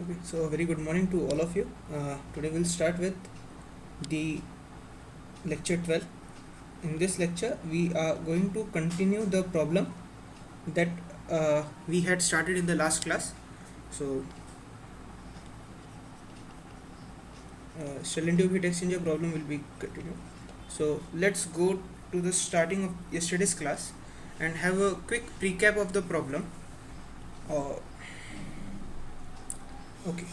Okay, so very good morning to all of you. Today we'll start with the lecture 12. In this lecture, we are going to continue the problem that we had started in the last class. So, shell and tube heat exchanger problem will be continued. So, let's go to the starting of yesterday's class and have a quick recap of the problem. Okay,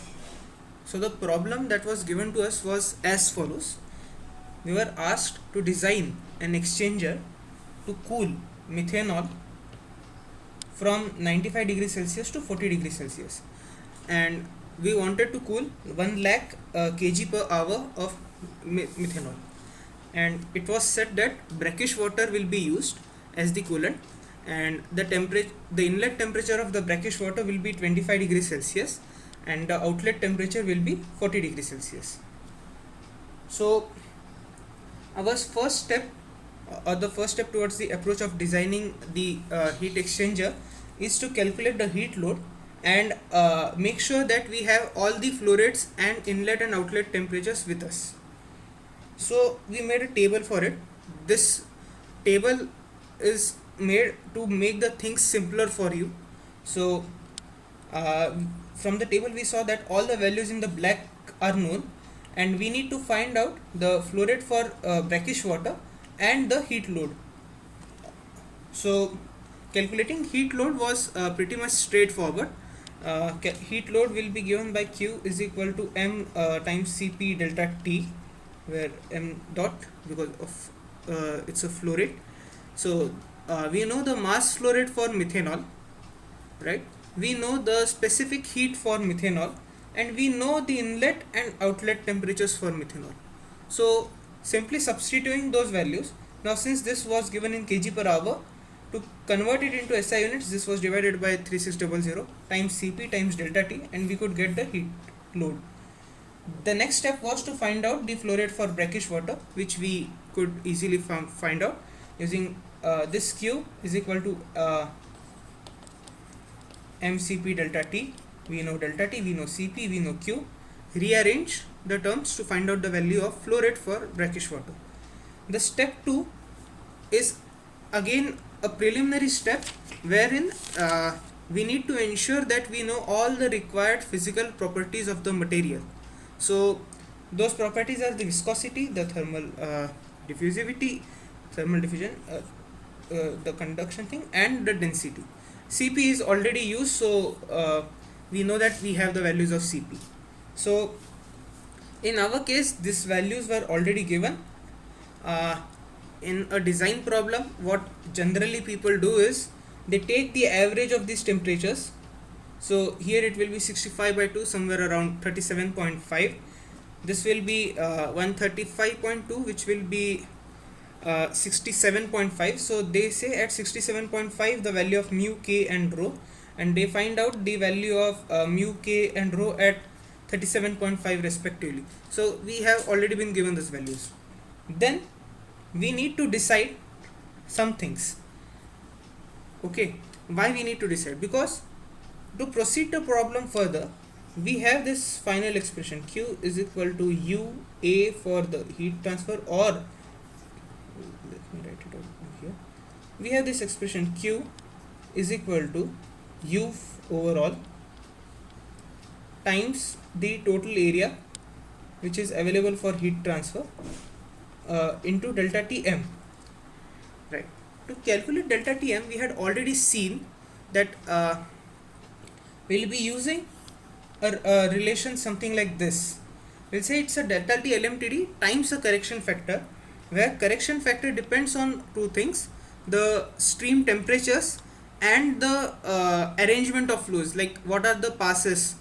so the problem that was given to us was as follows. We were asked to design an exchanger to cool methanol from 95 degrees Celsius to 40 degrees Celsius, and we wanted to cool 1 lakh kg per hour of methanol, and it was said that brackish water will be used as the coolant, and the inlet temperature of the brackish water will be 25 degrees Celsius and the outlet temperature will be 40 degrees Celsius. So our first step the first step towards the approach of designing the heat exchanger is to calculate the heat load and make sure that we have all the flow rates and inlet and outlet temperatures with us. So we made a table for it. This table is made to make the things simpler for you. So from the table we saw that all the values in the black are known, and we need to find out the flow rate for brackish water and the heat load. So calculating heat load was pretty much straightforward. Heat load will be given by Q is equal to M times Cp delta T, where M dot, because of it's a flow rate. So we know the mass flow rate for methanol, right? We know the specific heat for methanol, and we know the inlet and outlet temperatures for methanol. So simply substituting those values. Now since this was given in kg per hour, to convert it into SI units, this was divided by 3600 times Cp times delta T, and we could get the heat load. The next step was to find out the flow rate for brackish water, which we could easily find out using this Q is equal to mCp delta T. We know delta T, we know Cp, we know Q. Rearrange the terms to find out the value of flow rate for brackish water. The step 2 is again a preliminary step wherein we need to ensure that we know all the required physical properties of the material. So those properties are the viscosity, the thermal diffusivity, thermal diffusion, the conduction thing, and the density. Cp is already used, so we know that we have the values of Cp. So in our case, these values were already given. In a design problem, what generally people do is they take the average of these temperatures. So here it will be 65 by 2, somewhere around 37.5. This will be 135.2, which will be 67.5. So they say at 67.5 the value of mu, k and rho, and they find out the value of mu, k and rho at 37.5 respectively. So we have already been given these values. Then we need to decide some things. Okay, why we need to decide? Because to proceed the problem further, we have this final expression Q is equal to U A for the heat transfer, or let me write it out here. We have this expression Q is equal to U overall times the total area which is available for heat transfer into delta Tm. Right. To calculate delta Tm, we had already seen that we'll be using a relation something like this. We'll say it's a delta T LMTD times a correction factor, where correction factor depends on two things: the stream temperatures and the arrangement of flows, like what are the passes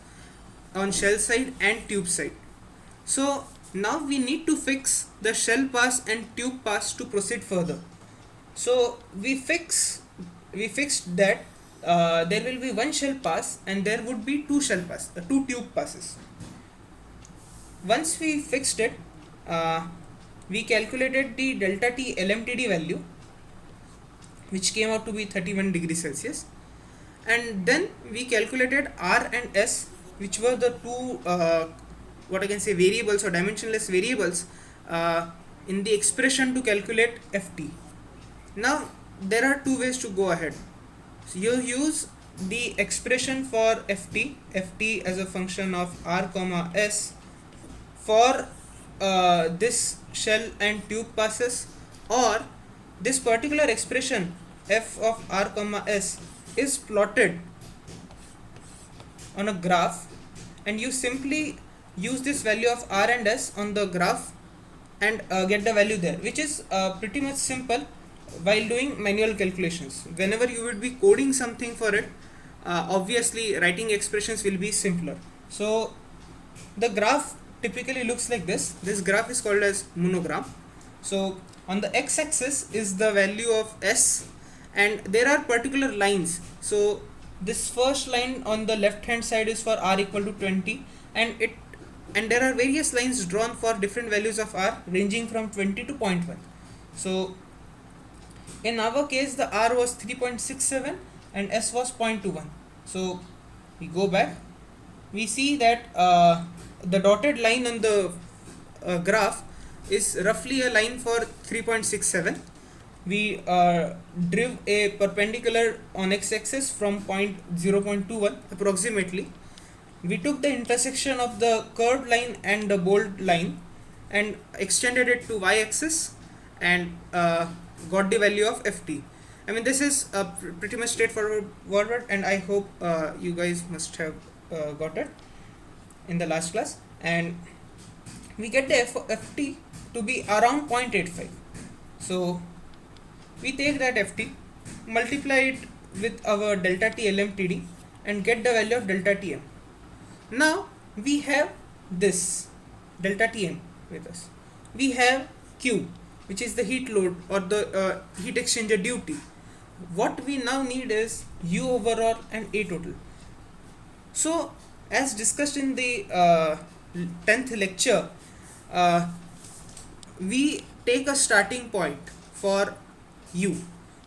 on shell side and tube side. So now we need to fix the shell pass and tube pass to proceed further. So we fixed that there will be one shell pass and there would be two tube passes. Once we fixed it, we calculated the delta T LMTD value, which came out to be 31 degrees Celsius, and then we calculated R and S which were the two what I can say variables or dimensionless variables in the expression to calculate ft. Now there are two ways to go ahead. So you use the expression for ft as a function of r comma s for this shell and tube passes, or this particular expression f of r comma s is plotted on a graph, and you simply use this value of r and s on the graph and get the value there, which is pretty much simple while doing manual calculations. Whenever you would be coding something for it, obviously writing expressions will be simpler. So the graph typically looks like this. This graph is called as monogram. So on the x-axis is the value of s, and there are particular lines. So this first line on the left hand side is for r equal to 20, and there are various lines drawn for different values of r ranging from 20 to 0.1. So in our case the r was 3.67 and s was 0.21. So we go back, we see that the dotted line on the graph is roughly a line for 3.67. We drew a perpendicular on x-axis from 0.21 approximately. We took the intersection of the curved line and the bold line and extended it to y-axis and got the value of ft. I mean, this is pretty much straightforward, and I hope you guys must have got it in the last class. And we get the ft to be around 0.85. So we take that ft, multiply it with our delta t LMTD and get the value of delta tm. Now we have this delta tm with us. We have q, which is the heat load or the heat exchanger duty. What we now need is u overall and a total. So as discussed in the 10th lecture, we take a starting point for u.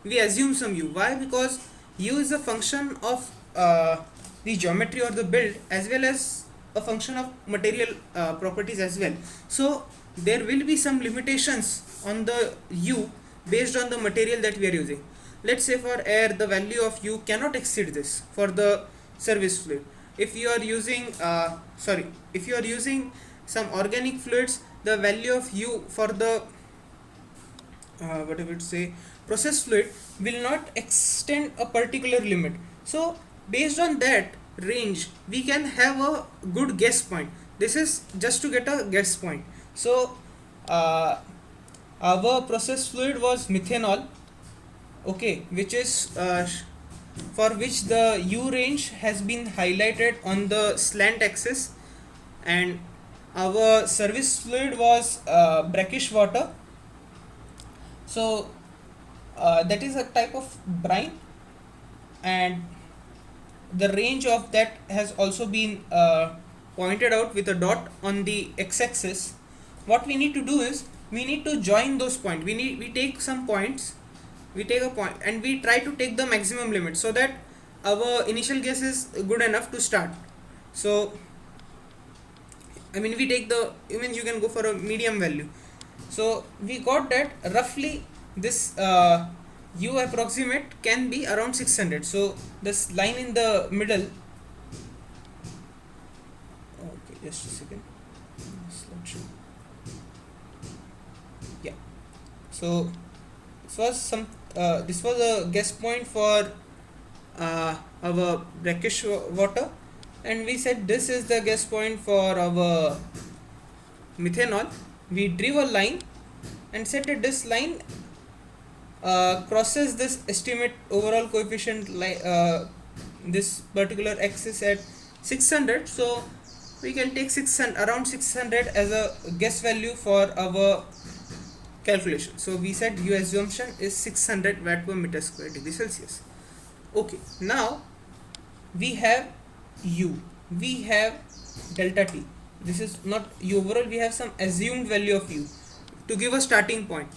We assume some u. Why? Because u is a function of the geometry or the build, as well as a function of material properties as well. So there will be some limitations on the u based on the material that we are using. Let's say for air the value of u cannot exceed this for the service fluid. If you are using some organic fluids, the value of u for the process fluid will not extend a particular limit. So based on that range we can have a good guess point. This is just to get a guess point. So our process fluid was methanol, okay, which is for which the u range has been highlighted on the slant axis, and our service fluid was brackish water. So that is a type of brine, and the range of that has also been pointed out with a dot on the x-axis. What we need to do is we need to join those points. We take some points, we take a point and we try to take the maximum limit so that our initial guess is good enough to start. So I mean, we take the, even you can go for a medium value. So we got that roughly this u approximate can be around 600. So this line in the middle, okay, just a second, slideshow. Yeah, so this was a guess point for our brackish water, and we said this is the guess point for our methanol. We drew a line and said that this line crosses this estimate overall coefficient this particular axis at 600. So we can take around 600 as a guess value for our calculation. So we said u assumption is 600 watt per meter square degree Celsius. Okay, now we have u, we have delta t. This is not u overall, we have some assumed value of u to give a starting point.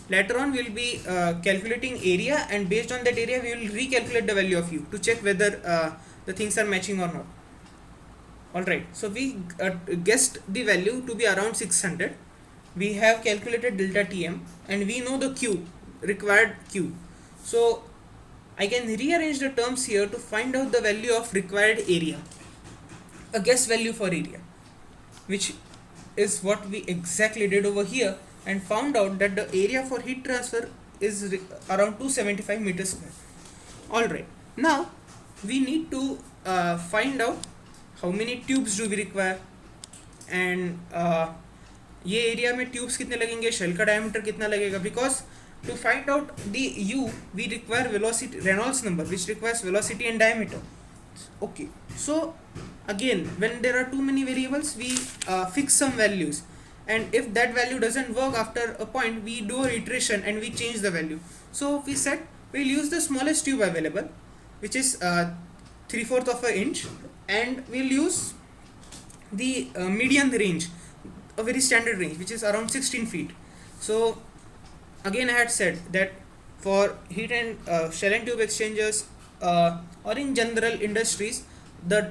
Later on we will be calculating area, and based on that area we will recalculate the value of u to check whether the things are matching or not. Alright, so we guessed the value to be around 600. We have calculated delta Tm and we know the Q, required Q. So I can rearrange the terms here to find out the value of required area, a guess value for area, which is what we exactly did over here, and found out that the area for heat transfer is around 275 meters square. Alright, now we need to find out how many tubes do we require, and ये area में tubes कितने लगेंगे, shell का diameter कितना लगेगा, because to find out the u we require velocity, Reynolds number, which requires velocity and diameter. Okay, so again when there are too many variables we fix some values, and if that value doesn't work after a point we do a iteration and we change the value. So we said we'll use the smallest tube available, which is 3/4 of an inch, and we'll use the median range, a very standard range, which is around 16 feet. So again I had said that for heat and shell and tube exchangers or in general industries, the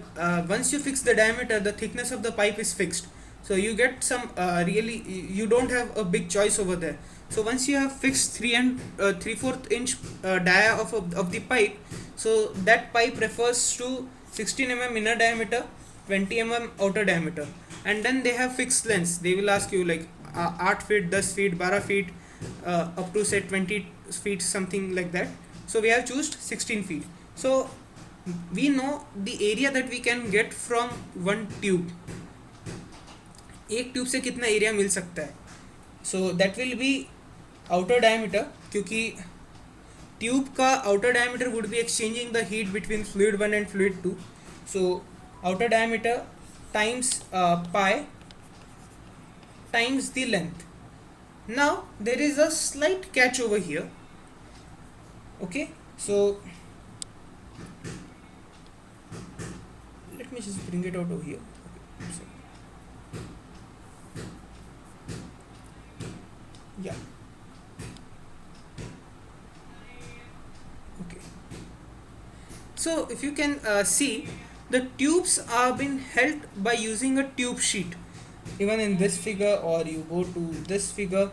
once you fix the diameter, the thickness of the pipe is fixed, so you get some really you don't have a big choice over there. So once you have fixed 3/4 inch dia of the pipe, so that pipe refers to 16 mm inner diameter, 20 mm outer diameter, and then they have fixed lengths. They will ask you like 8 feet, 10 feet, 12 feet, up to say 20 feet, something like that. So we have chosen 16 feet. So we know the area that we can get from one tube. एक tube से कितना area मिल सकता है, so that will be outer diameter, क्योंकि tube का outer diameter would be exchanging the heat between fluid 1 and fluid 2. So outer diameter times pi times the length. Now there is a slight catch over here. Okay, so let me just bring it out over here. Okay, so yeah, okay, so if you can see, the tubes are being held by using a tube sheet. Even in this figure, or you go to this figure,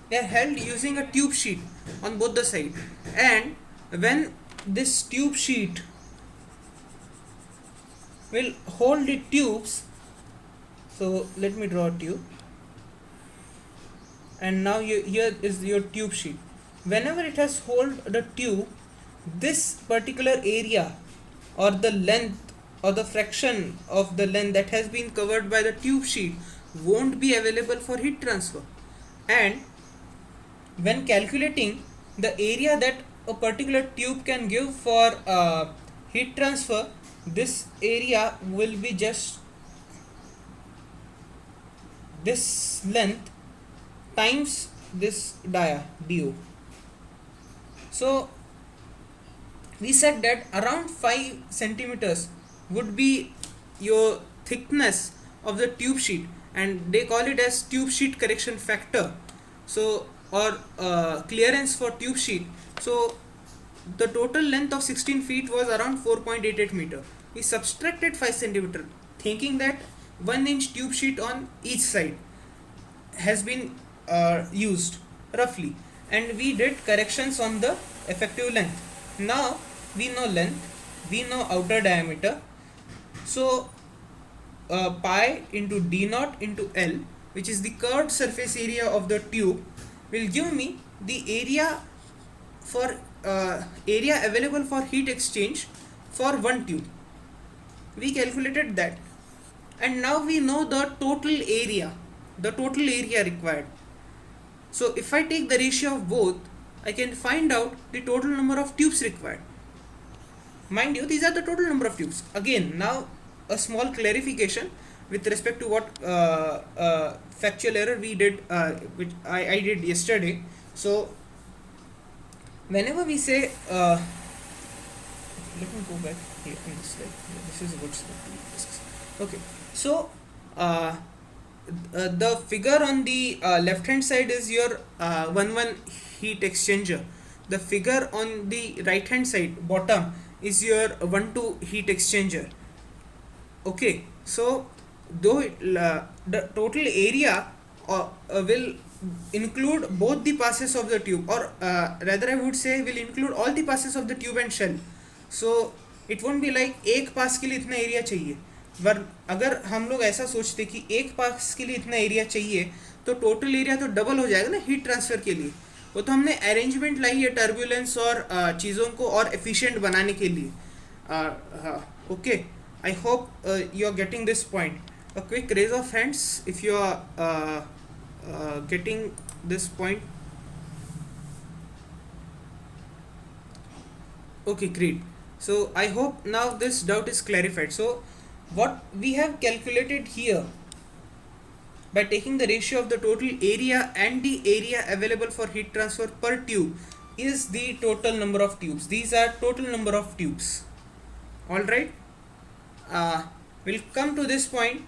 they are held using a tube sheet on both the sides. And when this tube sheet will hold the tubes, so let me draw a tube, and now here is your tube sheet. Whenever it has hold the tube, this particular area or the length or the fraction of the length that has been covered by the tube sheet won't be available for heat transfer. And when calculating the area that a particular tube can give for heat transfer, this area will be just this length times this dia do. So we said that around 5 centimeters would be your thickness of the tube sheet, and they call it as tube sheet correction factor, so or clearance for tube sheet. So the total length of 16 feet was around 4.88 meter. We subtracted 5 centimeter, thinking that 1 inch tube sheet on each side has been used roughly, and we did corrections on the effective length. Now we know length, we know outer diameter, so pi into d naught into L, which is the curved surface area of the tube, will give me the area for area available for heat exchange for one tube. We calculated that, and now we know the total area required. So if I take the ratio of both, I can find out the total number of tubes required. Mind you, these are the total number of tubes. Again, now a small clarification with respect to what factual error we did, which I did yesterday. So whenever we say let me go back here in this slide. This is what we discussed. Okay, so the figure on the left hand side is your 1-1 heat exchanger. The figure on the right hand side bottom is your 1-2 heat exchanger. Okay, so though the total area will include both the passes of the tube, or rather I would say will include all the passes of the tube and shell. So it won't be like एक पास के लिए इतना area चाहिए, वर अगर हम लोग ऐसा सोचते कि एक पास के लिए इतना एरिया चाहिए तो टोटल एरिया तो डबल हो जाएगा ना हीट ट्रांसफर के लिए. वो तो हमने अरेंजमेंट लाई है टर्बुलेंस और चीज़ों को और एफिशिएंट बनाने के लिए. Okay, I hope you are getting this point. A quick raise of hands if you are getting this point. Okay, great. So I hope now this doubt is clarified. So what we have calculated here by taking the ratio of the total area and the area available for heat transfer per tube is the total number of tubes. These are total number of tubes. All right. We'll come to this point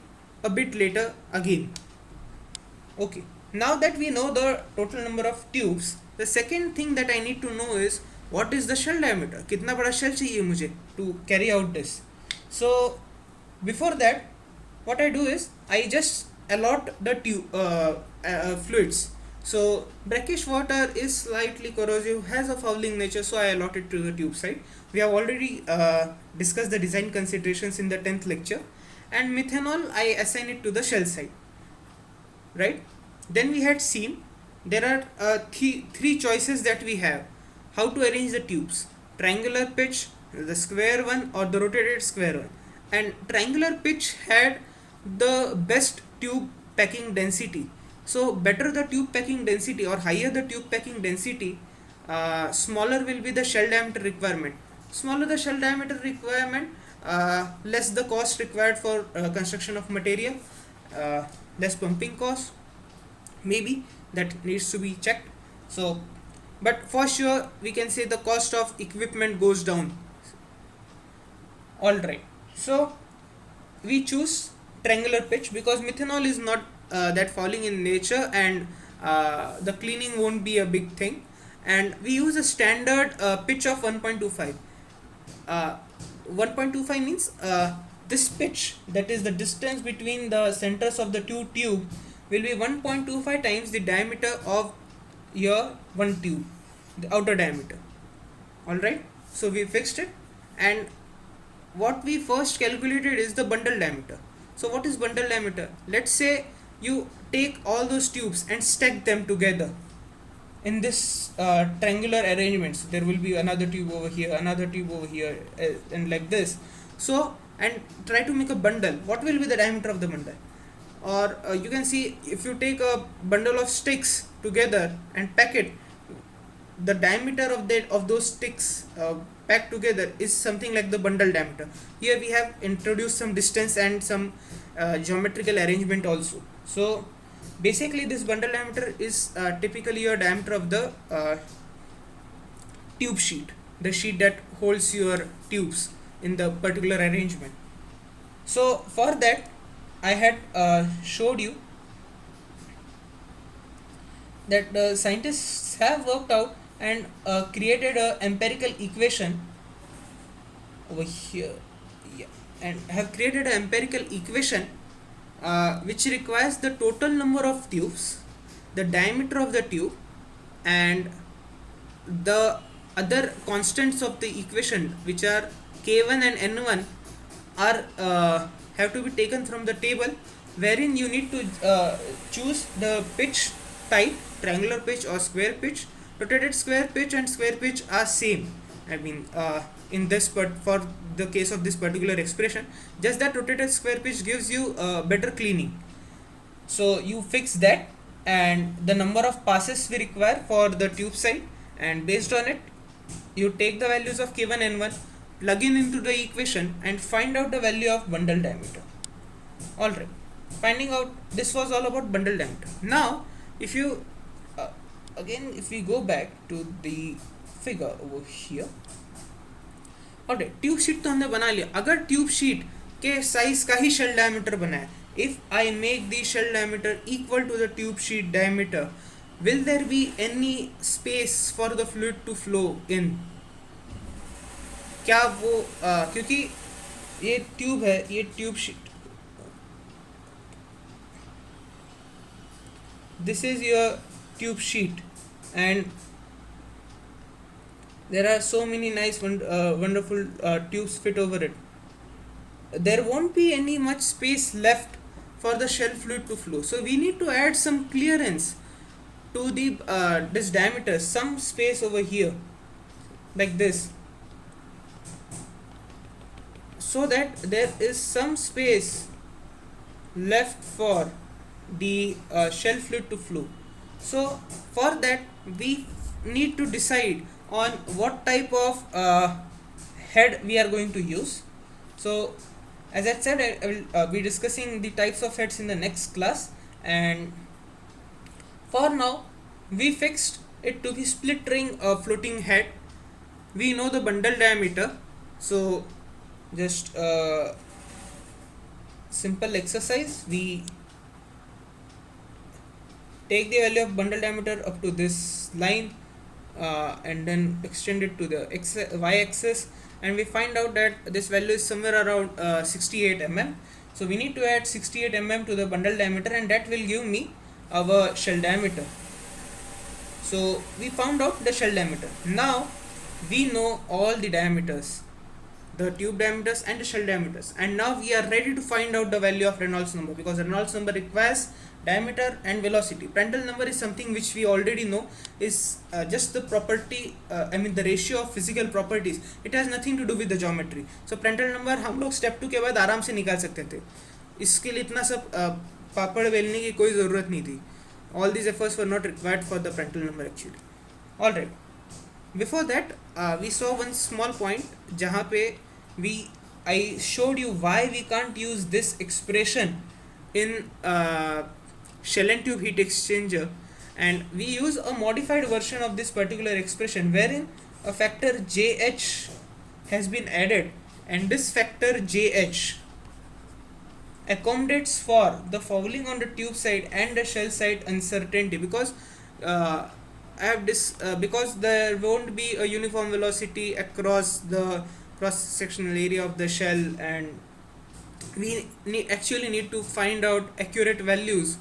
a bit later again. Okay, now that we know the total number of tubes, the second thing that I need to know is what is the shell diameter. कितना बड़ा shell चाहिए मुझे to carry out this. So before that, what I do is I just allot the fluids. So brackish water is slightly corrosive, has a fouling nature, so I allot it to the tube side. We have already discussed the design considerations in the 10th lecture. And methanol I assign it to the shell side, right? Then we had seen there are three choices that we have how to arrange the tubes: triangular pitch, the square one, or the rotated square one. And triangular pitch had the best tube packing density. So better the tube packing density or higher the tube packing density, smaller will be the shell diameter requirement. Smaller the shell diameter requirement, less the cost required for construction of material, less pumping cost, maybe that needs to be checked. So but for sure we can say the cost of equipment goes down. All right, so we choose triangular pitch because methanol is not that fouling in nature, and the cleaning won't be a big thing. And we use a standard pitch of 1.25. 1.25 means this pitch, that is the distance between the centers of the two tube, will be 1.25 times the diameter of your one tube, the outer diameter. Alright, so we fixed it. And what we first calculated is the bundle diameter. So what is bundle diameter? Let's say you take all those tubes and stack them together in this triangular arrangements. There will be another tube over here, another tube over here, and like this. So and try to make a bundle. What will be the diameter of the bundle? Or you can see if you take a bundle of sticks together and pack it, the diameter of those sticks packed together is something like the bundle diameter. Here we have introduced some distance and some geometrical arrangement also. So basically this bundle diameter is typically your diameter of the tube sheet, the sheet that holds your tubes in the particular arrangement. So for that I had showed you that the scientists have worked out and created a empirical equation over here, yeah, and have created an empirical equation which requires the total number of tubes, the diameter of the tube, and the other constants of the equation, which are k1 and n1, are have to be taken from the table, wherein you need to choose the pitch type, triangular pitch or square pitch. Rotated square pitch and square pitch are same, I mean in this, but for the case of this particular expression, just that rotated square pitch gives you better cleaning. So you fix that and the number of passes we require for the tube side, and based on it you take the values of k1 and n1, plug in into the equation and find out the value of bundle diameter. Alright, finding out, this was all about bundle diameter. Now if you again if we go back to the figure over here, alright, tube sheet तो हमने बना लिया. अगर tube sheet के size का ही shell diameter बना है, if I make the shell diameter equal to the tube sheet diameter, will there be any space for the fluid to flow in? क्या वो क्योंकि ये ट्यूब है, ये tube sheet, this is your tube sheet, and there are so many nice wonderful tubes fit over it. There won't be any much space left for the shell fluid to flow, so we need to add some clearance to the this diameter, some space over here like this, so that there is some space left for the shell fluid to flow. So for that we need to decide on what type of head we are going to use. So as I said, I will be discussing the types of heads in the next class, and for now we fixed it to be split ring floating head. We know the bundle diameter, so just simple exercise, we take the value of bundle diameter up to this line and then extend it to the y axis, and we find out that this value is somewhere around 68 mm. So we need to add 68 mm to the bundle diameter, and that will give me our shell diameter. So we found out the shell diameter. Now we know all the diameters, the tube diameters and the shell diameters, and now we are ready to find out the value of Reynolds number, because Reynolds number requires diameter and velocity. Prandtl number is something which we already know is just the property, the ratio of physical properties. It has nothing to do with the geometry. So Prandtl number हम लोग step 2 के बाद आराम से निकाल सकते थे, इसके लिए इतना सब पापड़ बेलने की कोई ज़रूरत नहीं थी. All these efforts were not required for the Prandtl number actually. Alright, before that we saw one small point जहाँ पे I showed you why we can't use this expression in shell and tube heat exchanger, and we use a modified version of this particular expression wherein a factor JH has been added, and this factor JH accommodates for the fouling on the tube side and the shell side uncertainty, because because there won't be a uniform velocity across the cross sectional area of the shell, and we actually need to find out accurate values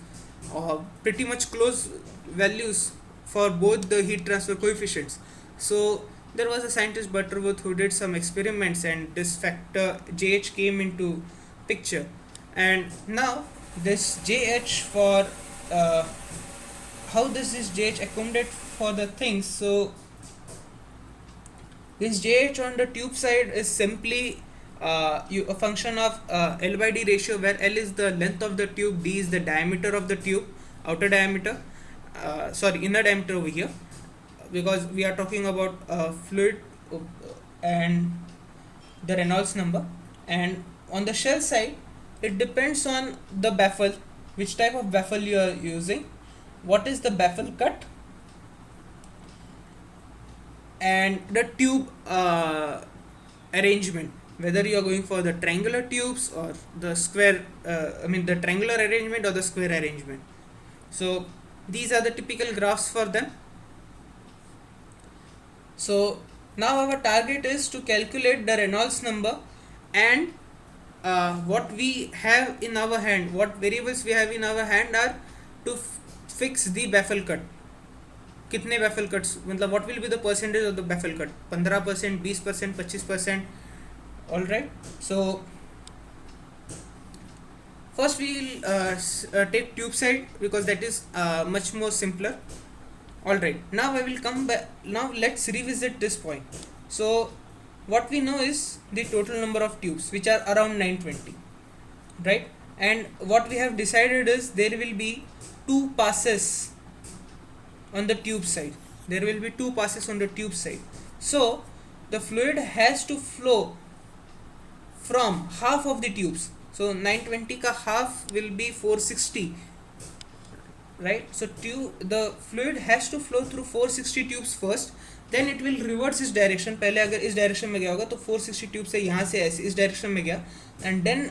or pretty much close values for both the heat transfer coefficients. So there was a scientist Butterworth who did some experiments, and this factor JH came into picture, and now this JH for how does this JH accommodate for the things. So this JH on the tube side is simply a function of L by D ratio, where L is the length of the tube, D is the diameter of the tube, outer diameter, inner diameter over here, because we are talking about fluid and the Reynolds number. And on the shell side, it depends on the baffle, which type of baffle you are using, what is the baffle cut, and the tube arrangement, whether you are going for the triangular tubes or the square, the triangular arrangement or the square arrangement. So these are the typical graphs for them. So now our target is to calculate the Reynolds number, and what we have in our hand, what variables we have in our hand are to fix the baffle cut. कितने baffle cuts, मतलब what will be the percentage of the baffle cut, 15%, 20%, 25%. Alright, so first we will take tube side, because that is much more simpler. Alright, now I will come back. Now let's revisit this point. So what we know is the total number of tubes, which are around 920, right? And what we have decided is there will be 2 passes on the tube side. There will be 2 passes on the tube side. So the fluid has to flow from half of the tubes. So 920 ka half will be 460, right? So the fluid has to flow through 460 tubes first, then it will reverse its direction. पहले अगर इस direction में गया होगा तो 460 tube से यहाँ से ऐसे इस डायरेक्शन में गया, एंड देन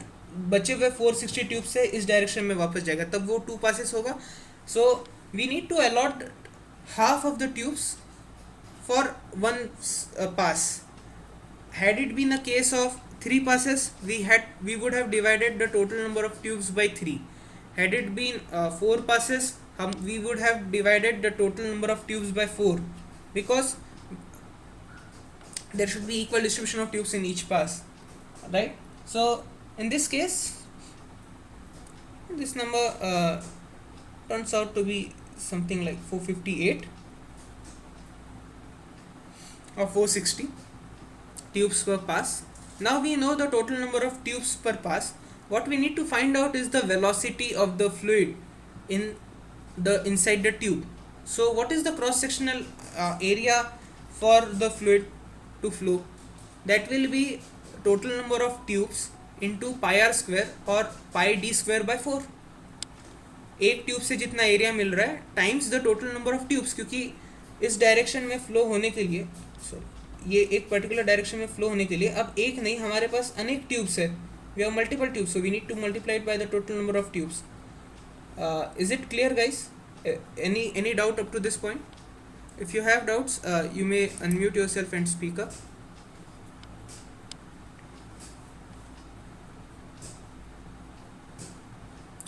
बचे हुए 460 ट्यूब से इस डायरेक्शन में वापस जाएगा, तब वो 2 passes होगा. So we need to allot half of the tubes for one pass. Had it been a case of 3 passes, we would have divided the total number of tubes by 3. Had it been 4 passes, we would have divided the total number of tubes by 4, because there should be equal distribution of tubes in each pass, right? So in this case, this number turns out to be something like 458 or 460 tubes per pass. Now we know the total number of tubes per pass. What we need to find out is the velocity of the fluid inside the tube. So what is the cross sectional area for the fluid to flow? That will be total number of tubes into pi r square और pi d square by 4. एक tube से जितना area मिल रहा है times the total number of tubes, क्योंकि इस direction में flow होने के लिए, ये एक पर्टिकुलर डायरेक्शन में फ्लो होने के लिए अब एक नहीं, हमारे पास अनेक ट्यूब्स है, we have multiple tubes, so we need to multiply it by the total number of tubes. Is it clear guys? any doubt up to this point? If you have doubts, you may unmute yourself and speak up.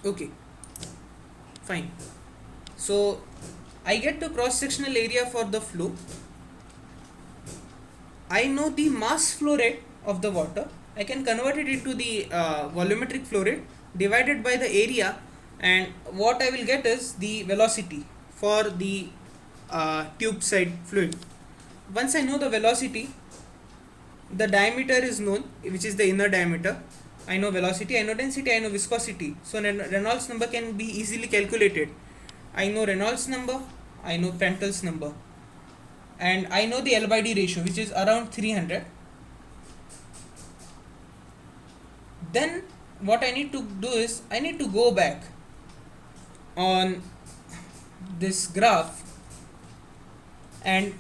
Okay, fine. So I get the cross sectional area for the flow. I know the mass flow rate of the water. I can convert it into the volumetric flow rate divided by the area, and what I will get is the velocity for the tube side fluid. Once I know the velocity, the diameter is known, which is the inner diameter. I know velocity, I know density, I know viscosity. So Reynolds number can be easily calculated. I know Reynolds number, I know Prandtl's number, and I know the L by D ratio, which is around 300. Then what I need to do is I need to go back on this graph and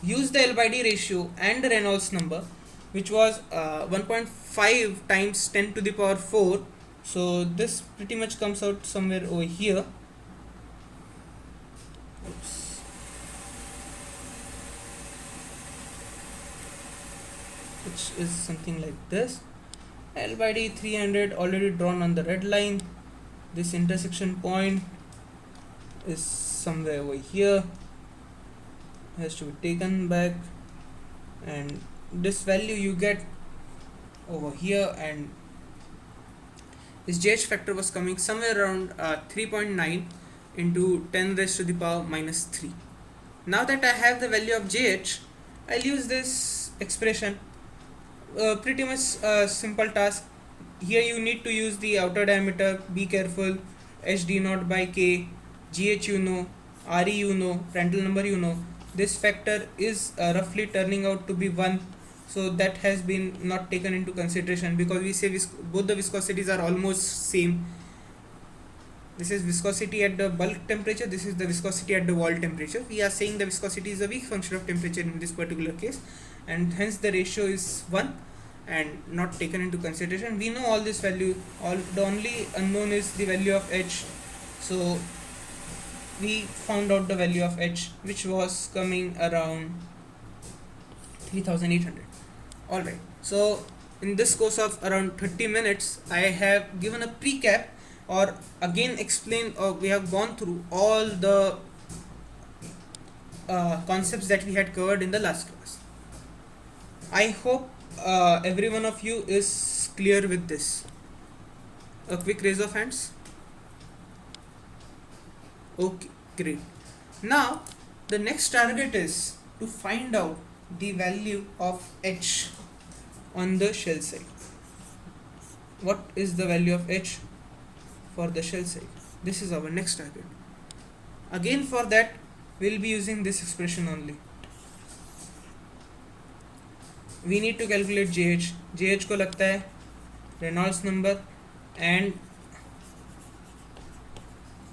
use the L by D ratio and the Reynolds number, which was 1.5 times 10 to the power 4. So this pretty much comes out somewhere over here. Oops. Which is something like this. L by D 300 already drawn on the red line. This intersection point is somewhere over here, has to be taken back, and this value you get over here, and this JH factor was coming somewhere around 3.9 into 10 raised to the power minus 3. Now that I have the value of JH, I'll use this expression. Pretty much simple task. Here you need to use the outer diameter, be careful, HD naught by K, GH you know, RE you know, Prandtl number you know. This factor is roughly turning out to be 1, so that has been not taken into consideration, because we say both the viscosities are almost same. This is viscosity at the bulk temperature, this is the viscosity at the wall temperature. We are saying the viscosity is a weak function of temperature in this particular case, and hence the ratio is 1 and not taken into consideration. We know all this value, the only unknown is the value of H, so we found out the value of H, which was coming around 3800. Alright, so in this course of around 30 minutes I have given a pre-cap, or again explained, or we have gone through all the concepts that we had covered in the last class. I hope every one of you is clear with this. A quick raise of hands. Okay, great. Now the next target is to find out the value of H on the shell side. What is the value of H for the shell side? This is our next target. Again, for that we'll be using this expression only. We need to calculate JH. JH को लगता है Reynolds number and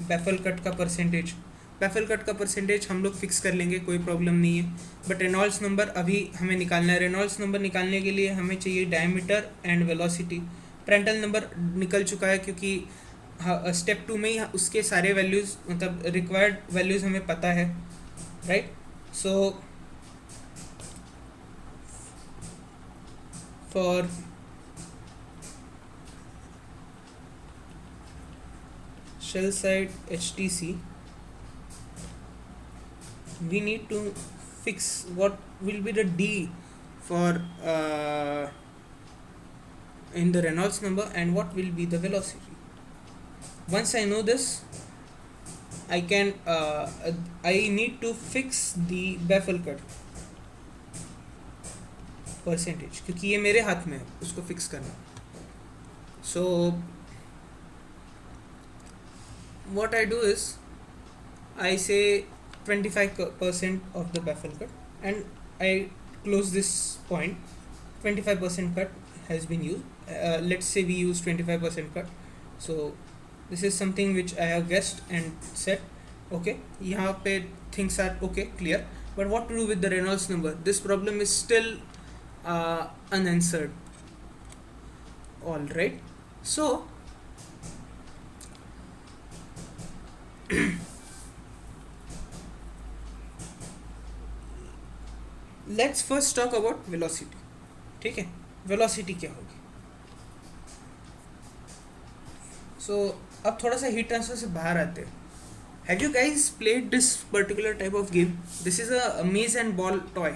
baffle cut का percentage. baffle cut का percentage हम लोग fix कर लेंगे, कोई प्रॉब्लम नहीं है, बट रेनॉल्ड्स नंबर अभी हमें निकालना है. रेनॉल्ड्स नंबर निकालने के लिए हमें चाहिए diameter and velocity. Prandtl number निकल चुका है क्योंकि स्टेप 2 में ही उसके सारे वैल्यूज़, मतलब रिक्वायर्ड वैल्यूज़ हमें पता है, right. So for shell side HTC, we need to fix what will be the D for in the Reynolds number and what will be the velocity. Once I know this, I can I need to fix the baffle cut percentage, क्योंकि ये मेरे हाथ में है उसको fix करना. सो what I do is I say 25% of the baffle cut and I close this point. 25% cut has been used. Let's say we use 25% cut. So this is something which I have guessed and said. Okay, यहाँ पे things are okay, clear. But what to do with the Reynolds number? This problem is still unanswered. All right. So let's first talk about velocity. ठीक है, velocity क्या होगी. So अब थोड़ा सा heat transfer से बाहर आते हैं. Have you guys played this particular type of game? This is a maze and ball toy.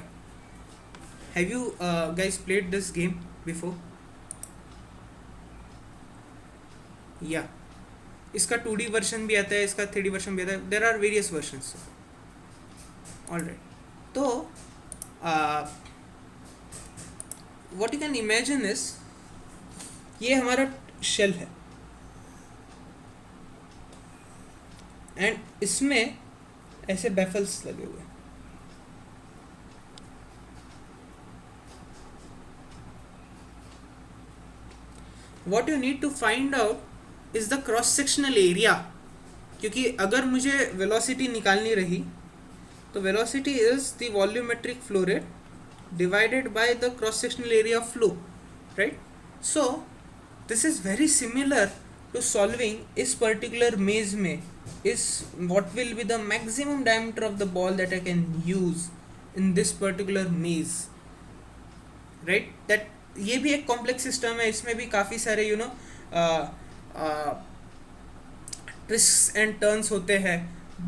Have you guys played this game before? Yeah. इसका 2D वर्जन भी आता है, इसका 3D वर्जन भी आता है. There are various versions. Alright. तो what you can imagine is ये हमारा शेल है एंड इसमें ऐसे बैफल्स लगे हुए हैं. What you need to find out is the cross sectional area, क्योंकि अगर मुझे velocity निकालनी रही तो velocity is the volumetric flow rate divided by the cross sectional area of flow, right? So this is very similar to solving इस particular maze में is what will be the maximum diameter of the ball that I can use in this particular maze, right? That ये भी एक complex system है, इसमें भी काफ़ी सारे ट्विस्ट्स एंड टर्न्स होते हैं,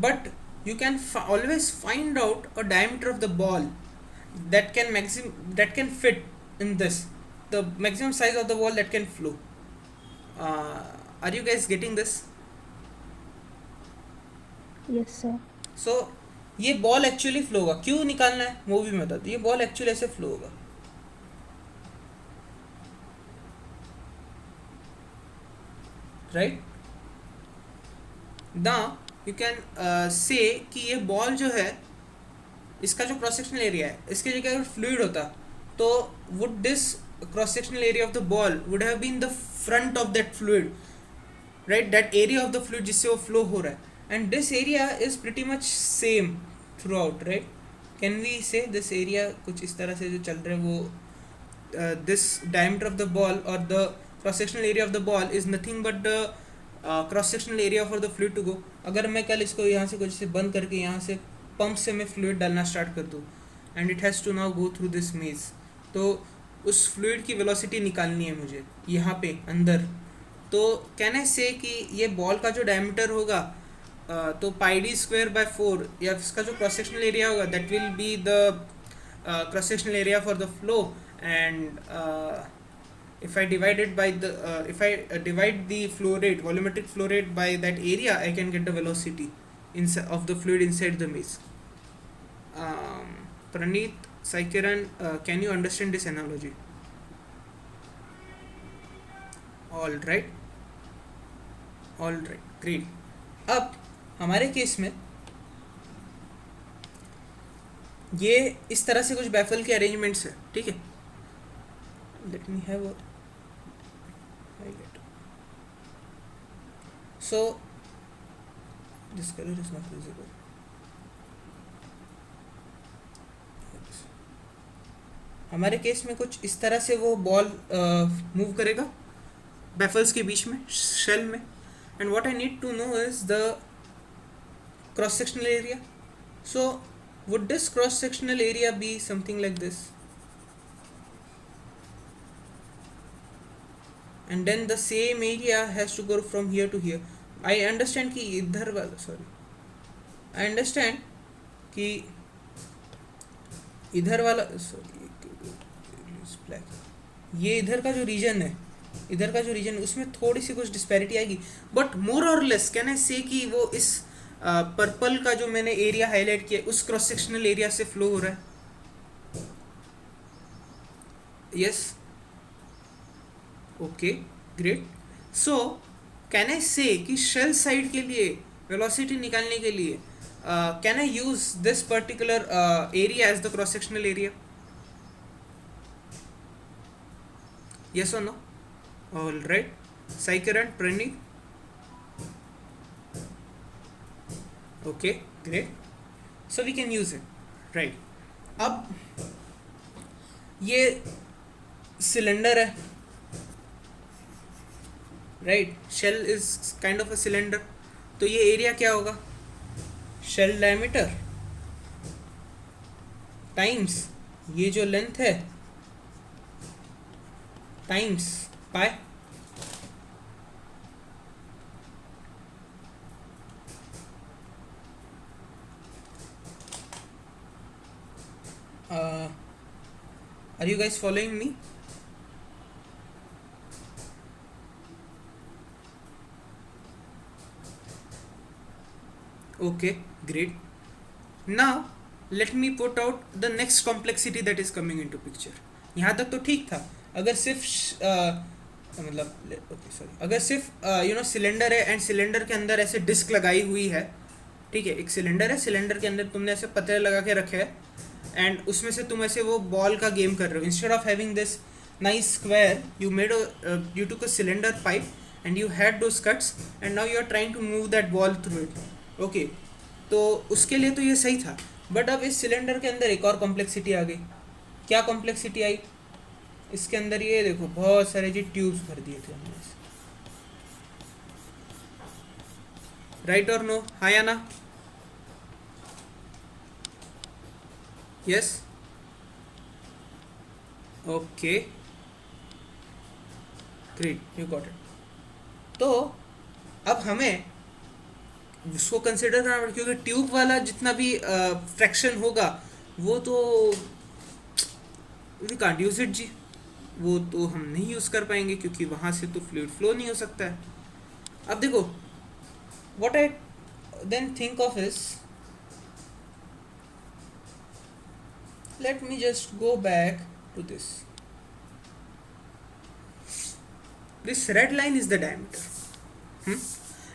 but you can always find out a diameter of the ball that can fit in this, the maximum size of the ball that can flow. Are you guys getting this? Yes sir. So ये ball actually flow होगा. क्यों निकालना है वो भी मैं बता दूँ. ये बॉल एक्चुअली ऐसे फ्लो होगा, right. Now you can say कि ये बॉल जो है, इसका जो क्रॉस सेक्शनल एरिया है, इसके जगह अगर फ्लूइड होता तो would this cross sectional area of the ball would have been the front of that fluid, right, that area of the fluid जिससे वो फ्लो हो रहा है. And this area is pretty much same through, right. Can we say this area कुछ इस तरह से जो चल रहा है वो this diameter of the ball और the cross sectional area of the ball is nothing but the cross sectional area for the fluid to go. अगर मैं कल इसको यहाँ से कुछ से बंद करके यहाँ से पंप से मैं फ्लूइड डालना स्टार्ट कर दूँ and it has to now go through this maze, तो उस फ्लूइड की वेलोसिटी निकालनी है मुझे यहाँ पे अंदर. तो कैन आई से कि ये बॉल का जो डायमीटर होगा तो पाई डी स्क्वायर बाय 4, या इसका जो क्रॉस सेक्शनल एरिया होगा that will be the cross sectional area for the flow. And if I divide it by the if I divide the flow rate, volumetric flow rate by that area, I can get the velocity of the fluid inside the maze. Praneeth, Saikiran, can you understand this analogy? All right, great. अब हमारे case में ये इस तरह से कुछ baffle के arrangements है, ठीक है. Let me have a highlight. So this color is not visible. हमारे केस में कुछ इस तरह से वो बॉल मूव करेगा बैफल्स के बीच में, शेल में. And what I need to know is the cross sectional area. So would this cross sectional area be something like this? and then the same area has to go from here to here. I understand कि इधर वाला, sorry, I understand कि इधर वाला, sorry, ये इधर का जो रीजन है, इधर का जो रीजन है उसमें थोड़ी सी कुछ डिस्पैरिटी आएगी, बट मोर और लेस कैन आई से कि वो इस पर्पल का जो मैंने एरिया हाईलाइट किया उस क्रॉस सेक्शनल एरिया से फ्लो हो रहा है. Yes, okay, great. So can I से कि शेल साइड के लिए वेलोसिटी निकालने के लिए can I use this particular area as the cross sectional area? Yes or no? All right. Sai Kiran, Praneeth. Okay, great. So we can use it, right? अब ये cylinder है, right? Shell is kind of a cylinder. तो ये area क्या होगा? Shell diameter times ये जो length है times pi. Are you guys following me? Okay, great. Now let me put out the next complexity that is coming into picture. यहाँ तक तो ठीक था. अगर सिर्फ मतलब ओके सॉरी, अगर सिर्फ यू नो सिलेंडर है एंड सिलेंडर के अंदर ऐसे डिस्क लगाई हुई है, ठीक है, एक सिलेंडर है, सिलेंडर के अंदर तुमने ऐसे पतरे लगा के रखे हैं एंड उसमें से तुम ऐसे वो बॉल का गेम कर रहे हो. Instead of having this nice square you made you took a cylinder pipe and you had those cuts and now you are trying to move that ball through it. Okay, तो उसके लिए तो ये सही था, बट अब इस cylinder के अंदर एक और कॉम्प्लेक्सिटी आ गई. क्या कॉम्प्लेक्सिटी आई? इसके अंदर ये देखो बहुत सारे जी ट्यूब्स भर दिए थे हमने, राइट और नो? हाँ या ना? Yes, okay, great, you got it. तो अब हमें उसको कंसिडर करना पड़ेगा क्योंकि ट्यूब वाला जितना भी फ्रैक्शन होगा वो तो वी कांट यूज इट जी, वो तो हम नहीं यूज़ कर पाएंगे क्योंकि वहाँ से तो फ्लूइड फ्लो नहीं हो सकता है. अब देखो what I then think of is, let me just go back to this. This red line is the diameter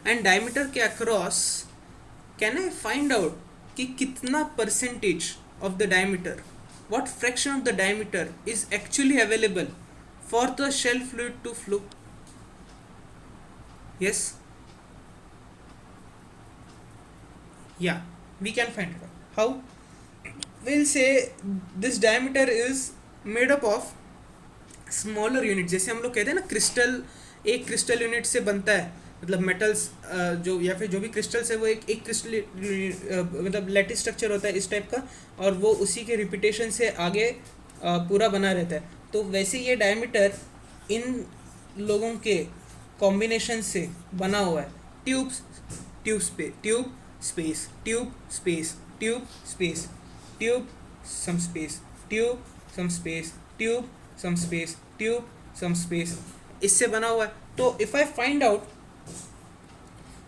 and diameter के across can I find out कि कितना percentage of the diameter, what fraction of the diameter is actually available for the shell fluid to flow? Yes, yeah, we can find it out. How? We'll say this diameter is made up of smaller unit. जैसे हम लोग कहते हैं ना crystal, एक crystal unit से बनता है, मतलब मेटल्स जो या फिर जो भी क्रिस्टल्स है वो एक क्रिस्टल मतलब लैटिस स्ट्रक्चर होता है इस टाइप का, और वो उसी के रिपीटेशन से आगे पूरा बना रहता है. तो वैसे ये डायमीटर इन लोगों के कॉम्बिनेशन से बना हुआ है. Tube tube space tube space tube space tube some space tube some space tube some space tube some space, इससे बना हुआ है. तो इफ़ आई फाइंड आउट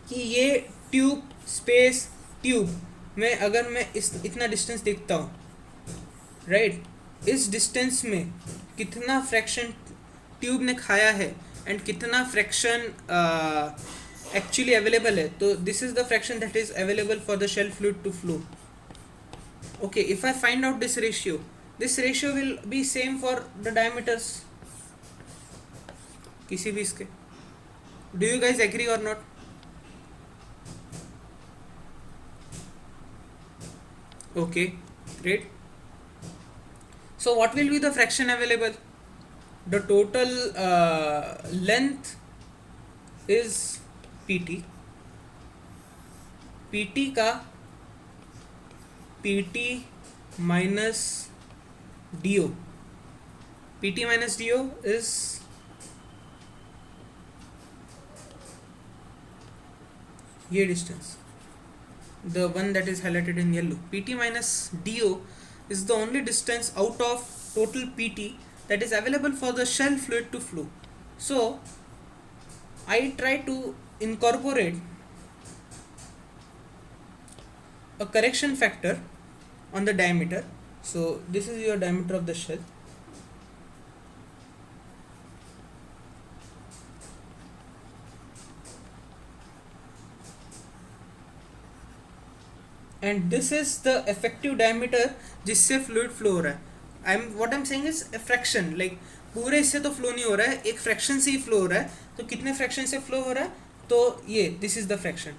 कि ये ट्यूब स्पेस ट्यूब में अगर मैं इतना डिस्टेंस देखता हूँ, राइट, इस डिस्टेंस में कितना फ्रैक्शन ट्यूब ने खाया है एंड कितना फ्रैक्शन एक्चुअली अवेलेबल है, तो this is the fraction that is available for the shell fluid to flow. Okay, if I find out this ratio will be same for the diameters किसी भी इसके. Do you guys agree और not? Okay, great. So what will be the fraction available? The total length is PT. PT का PT minus DO. PT minus DO is ये distance, the one that is highlighted in yellow, pt minus do is the only distance out of total pt that is available for the shell fluid to flow. So I try to incorporate a correction factor on the diameter. So this is your diameter of the shell, and this is the effective diameter जिससे fluid flow हो रहा है. what I'm saying is a fraction, like पूरे इससे तो flow नहीं हो रहा है, एक fraction से ही flow हो रहा है. तो कितने fraction से flow हो रहा है? तो ये this is the fraction.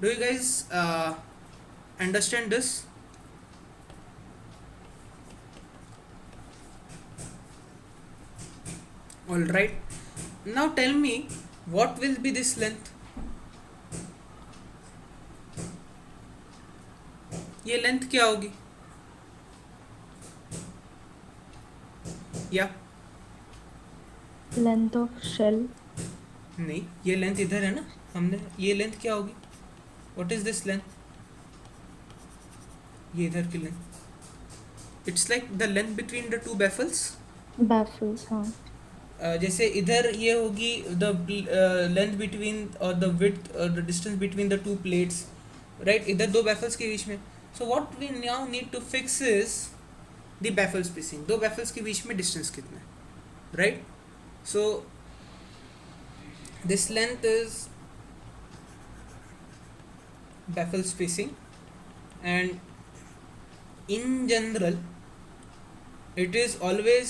Do you guys understand this? All right, now tell me what will be this length. ये लेंथ क्या होगी? या लेंथ ऑफ शेल? नहीं, ये लेंथ इधर है ना, हमने ये लेंथ क्या होगी? What is this length? ये इधर की length, it's like the length between the two baffles. Baffles, हाँ. जैसे इधर ये होगी द लेंथ बिटवीन और द विड्थ और the distance between the two plates, right? इधर दो बैफल्स के बीच में. So what we now need to fix is the baffle spacing. दो बैफल्स के बीच में डिस्टेंस कितना है, right? So this length is baffle spacing, and in general it is always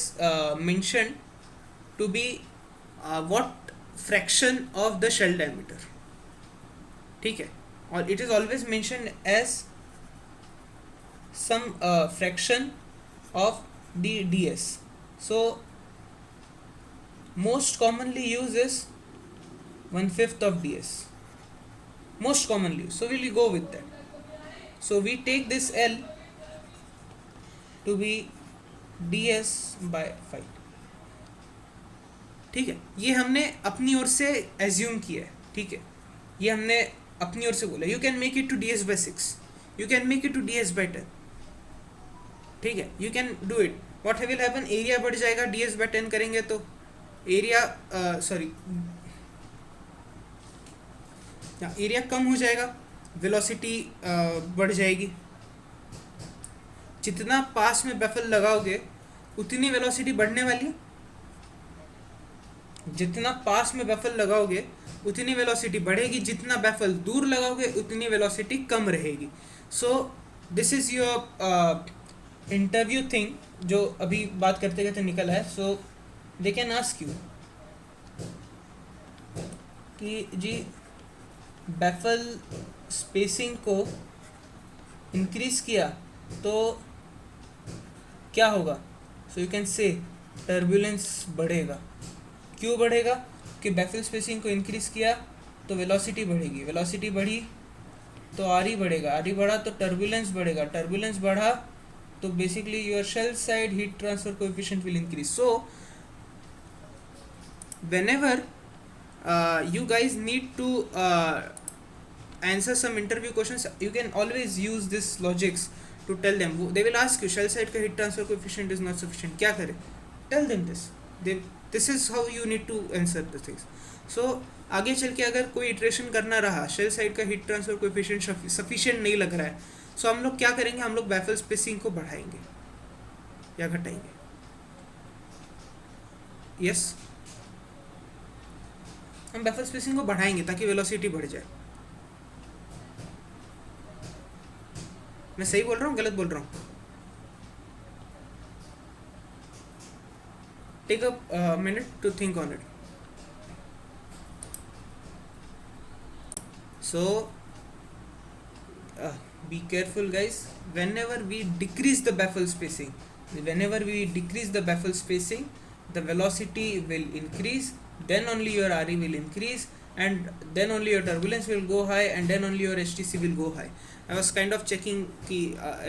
mentioned to be what fraction of the shell diameter. ठीक है, और it is always mentioned as some fraction of the ds. So most commonly used is 1/5 of ds, most commonly used. So we will go with that. So we take this L to be ds by 5. ठीक है, ये हमने अपनी ओर से assume किया है. ठीक है, ये हमने अपनी ओर से बोला. You can make it to ds by 6, you can make it to ds by 10. ठीक है, you can do it. What will happen, area बढ़ जाएगा. ds by 10 करेंगे तो एरिया एरिया कम हो जाएगा, वेलोसिटी बढ़ जाएगी. जितना पास में बैफल लगाओगे उतनी वेलोसिटी बढ़ने वाली है. जितना पास में बैफल लगाओगे उतनी वेलोसिटी बढ़ेगी, जितना बैफल दूर लगाओगे उतनी वेलोसिटी कम रहेगी. So this is your interview thing जो अभी बात करते करते निकला है. सो दे कैन आस्क यू कि जी बैफल स्पेसिंग को इंक्रीज किया तो क्या होगा. So you can say turbulence बढ़ेगा. क्यों बढ़ेगा? कि बैफल स्पेसिंग को इंक्रीज किया तो वेलोसिटी बढ़ेगी, वेलोसिटी बढ़ी तो आर ई बढ़ेगा, आर ई बढ़ा तो टर्बुलेंस बढ़ेगा, टर्बुलेंस बढ़ा तो basically your shell side heat transfer coefficient will increase. So whenever you guys need to answer some interview questions, you can always use this logics to tell them. They will ask you shell side का heat transfer coefficient is not sufficient, क्या करें? Tell them this. This is how you need to answer the things. So आगे चल के अगर कोई iteration करना रहा, शेल साइड का हीट ट्रांसफर कोएफिशिएंट सफिशिएंट नहीं लग रहा है, सो हम लोग क्या करेंगे? हम लोग बैफल स्पेसिंग को बढ़ाएंगे या घटाएंगे. यस, हम बैफल स्पेसिंग को बढ़ाएंगे ताकि वेलोसिटी बढ़ जाए. मैं सही बोल रहा हूँ, गलत बोल रहा हूँ? Take a minute to think on it. So be careful guys. Whenever we decrease the baffle spacing, the velocity will increase, then only your RE will increase, and then only your turbulence will go high, and then only your HTC will go high. I was kind of checking कि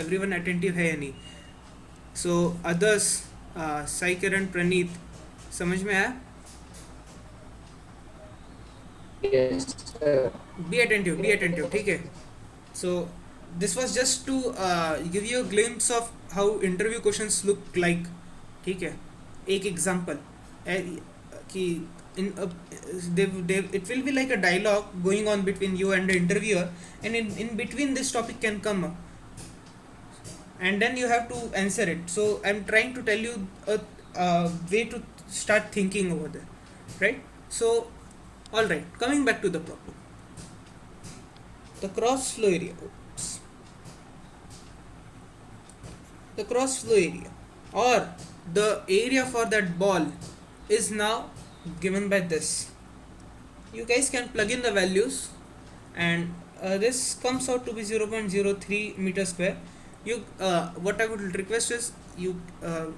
everyone attentive है या नहीं. So others, Sai Kiran, Praneeth, समझ में आया? Yes, sir. Be attentive, ठीक है. So this was just to give you a glimpse of how interview questions look like. ठीक है. एक example कि it will be like a dialogue going on between you and the interviewer, and in between this topic can come up, and then you have to answer it. So I'm trying to tell you a way to start thinking over there, right? So all right, coming back to the problem, the cross flow area. Oops. The cross flow area or the area for that ball is now given by this. You guys can plug in the values, and this comes out to be 0.03 meter square. You what I would request is, you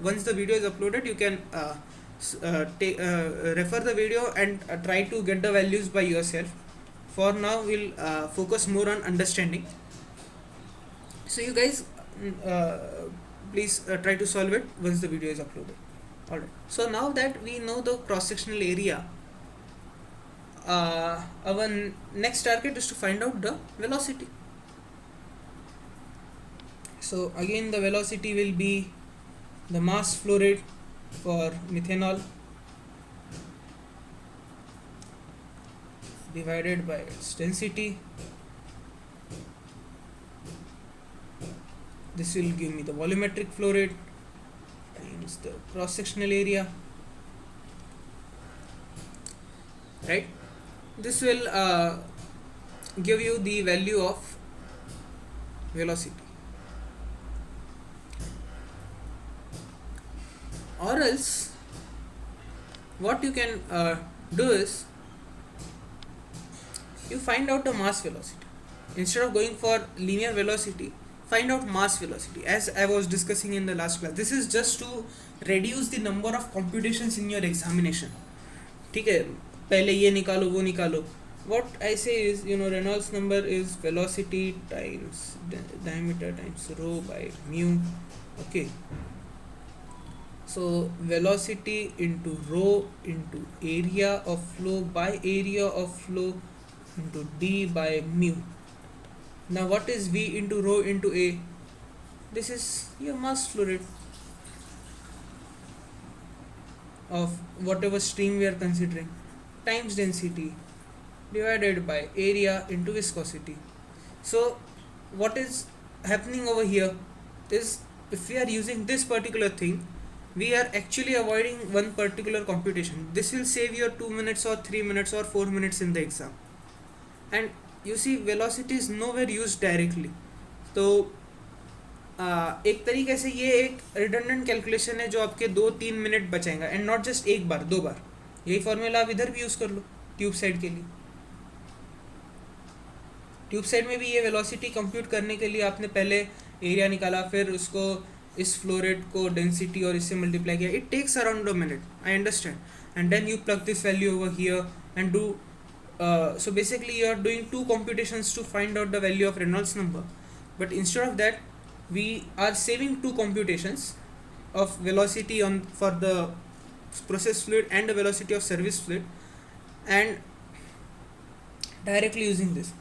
once the video is uploaded, you can refer the video and try to get the values by yourself. For now we'll focus more on understanding. So you guys please try to solve it once the video is uploaded. Alright, so now that we know the cross sectional area, our next target is to find out the velocity. So again, the velocity will be the mass flow rate for methanol divided by its density. This will give me the volumetric flow rate times the cross sectional area, right? This will give you the value of velocity. Or else what you can do is, you find out the mass velocity. Instead of going for linear velocity, find out mass velocity, as I was discussing in the last class. This is just to reduce the number of computations in your examination. ठीक है, पहले ये निकालो वो निकालो. What I say is, Reynolds number is velocity times diameter times rho by mu. Okay, so velocity into rho into area of flow by area of flow into d by mu. Now what is V into rho into A? This is your mass flow rate of whatever stream we are considering, times density divided by area into viscosity. So what is happening over here is, if we are using this particular thing, we are actually avoiding one particular computation. This will save your 2 minutes or 3 minutes or 4 minutes in the exam. And you see, velocity is nowhere used directly. तो एक तरीके से ये एक redundant calculation है जो आपके 2-3 minute बचाएगा, एंड नॉट जस्ट एक बार 2 बार. यही फॉर्मूला आप इधर भी यूज़ कर लो ट्यूब साइड के लिए. ट्यूब साइड में भी ये वेलोसिटी कंप्यूट करने के लिए आपने पहले एरिया निकाला, फिर उसको इस फ्लो रेट को डेंसिटी और इससे मल्टीप्लाई किया. It takes around a minute, I understand. And then you plug this value over here and do. So basically you are doing 2 computations to find out the value of Reynolds number, but instead of that we are saving 2 computations of velocity for the process fluid and the velocity of service fluid, and directly using this.